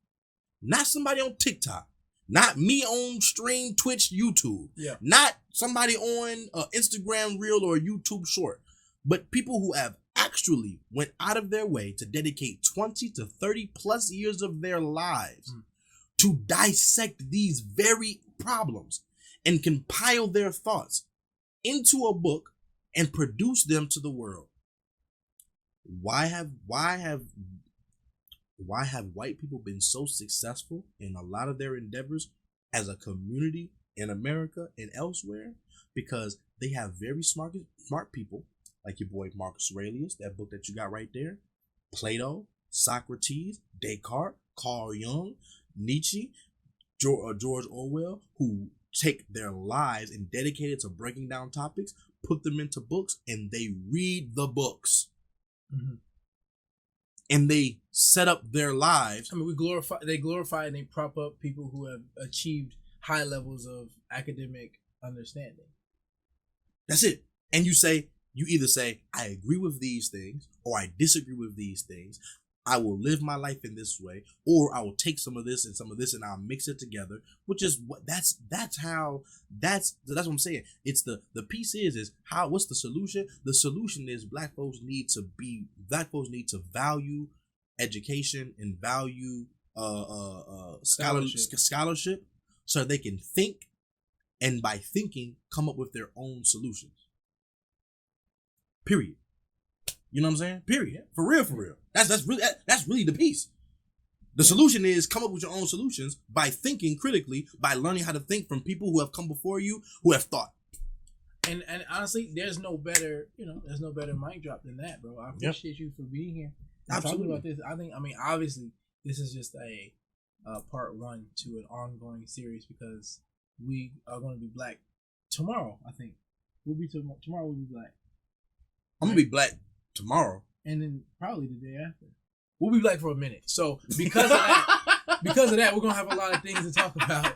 Not somebody on TikTok. Not me on stream, Twitch, YouTube. Yeah. Not somebody on Instagram Reel or YouTube Short. But people who have actually went out of their way to dedicate 20 to 30 plus years of their lives to dissect these very problems and compile their thoughts into a book and produce them to the world. Why have white people been so successful in a lot of their endeavors as a community in America and elsewhere? Because they have very smart people, like your boy Marcus Aurelius, that book that you got right there, Plato, Socrates, Descartes, Carl Jung, Nietzsche, George Orwell, who take their lives and dedicate it to breaking down topics, put them into books, and they read the books. Mm-hmm. And they set up their lives. I mean, they glorify and they prop up people who have achieved high levels of academic understanding. That's it. And you either say, I agree with these things, or I disagree with these things. I will live my life in this way, or I will take some of this and I'll mix it together, which is what that's what I'm saying. It's the piece is how, what's the solution? The solution is black folks need to value education and value scholarship so they can think, and by thinking come up with their own solutions. Period. You know what I'm saying? Period. For real. That's really the piece. The solution is come up with your own solutions by thinking critically, by learning how to think from people who have come before you, who have thought. And honestly, there's no better mic drop than that, bro. I appreciate you for being here. Talking about this. Obviously, this is just a part one to an ongoing series because we are going to be black tomorrow. I think tomorrow we'll be black. I'm gonna be black tomorrow. and then probably the day after. We'll be black for a minute. So because of that, we're gonna have a lot of things to talk about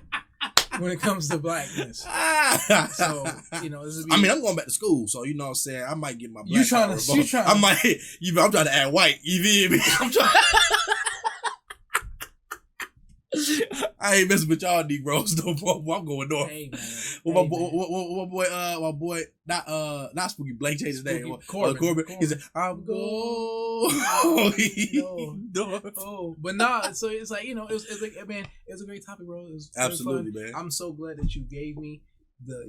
when it comes to blackness. So I'm going back to school, so you know what I'm saying. I might get my black. You trying to? I'm trying to add white. You feel me? I'm trying. I ain't messing with y'all Negroes no more. I'm going north. Hey, man. Well, my boy, not Spooky Blake changed his name. Corbin. He said, "I'm going." No. But nah. So it's like it's like, man, it was a great topic, bro. It was absolutely fun. Man. I'm so glad that you gave me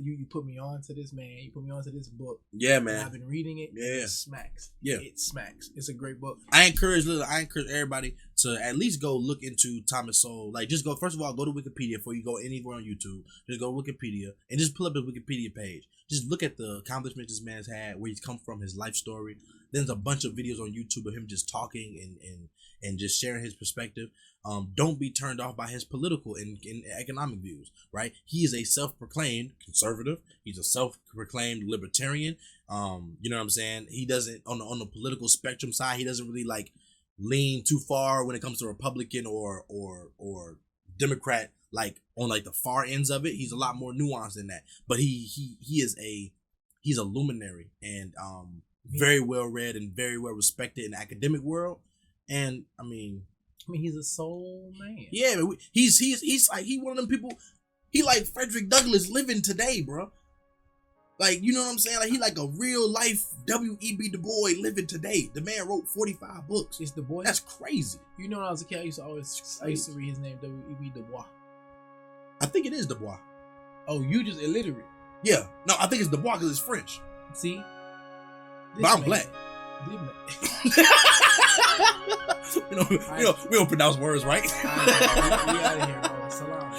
you put me on to this, man. You put me on to this book. Yeah, man. And I've been reading it. Yeah. It smacks. Yeah. It smacks. It's a great book. I encourage everybody to at least go look into Thomas Sowell. Like, just go, first of all, go to Wikipedia before you go anywhere on YouTube. Just go to Wikipedia and just pull up his Wikipedia page. Just look at the accomplishments this man's had, where he's come from, his life story. There's a bunch of videos on YouTube of him just talking and just sharing his perspective. Don't be turned off by his political and economic views, right? He is a self-proclaimed conservative. He's a self-proclaimed libertarian. You know what I'm saying? He doesn't, on the political spectrum side, he doesn't really like lean too far when it comes to Republican or Democrat, like on like the far ends of it. He's a lot more nuanced than that. But he's a luminary and very well read and very well respected in the academic world. And I mean, he's a soul man. Yeah, he's like one of them people. He like Frederick Douglass living today, bro. Like, you know what I'm saying? Like, he like a real life W.E.B. Du Bois living today. The man wrote 45 books. It's Du Bois. That's crazy. You know, when I was a kid, I used to read his name W.E.B. Du Bois. I think it is Du Bois. Oh, you just illiterate. Yeah. No, I think it's Du Bois because it's French. See? But I'm black. We don't pronounce words right. We out of here, bro. Salam.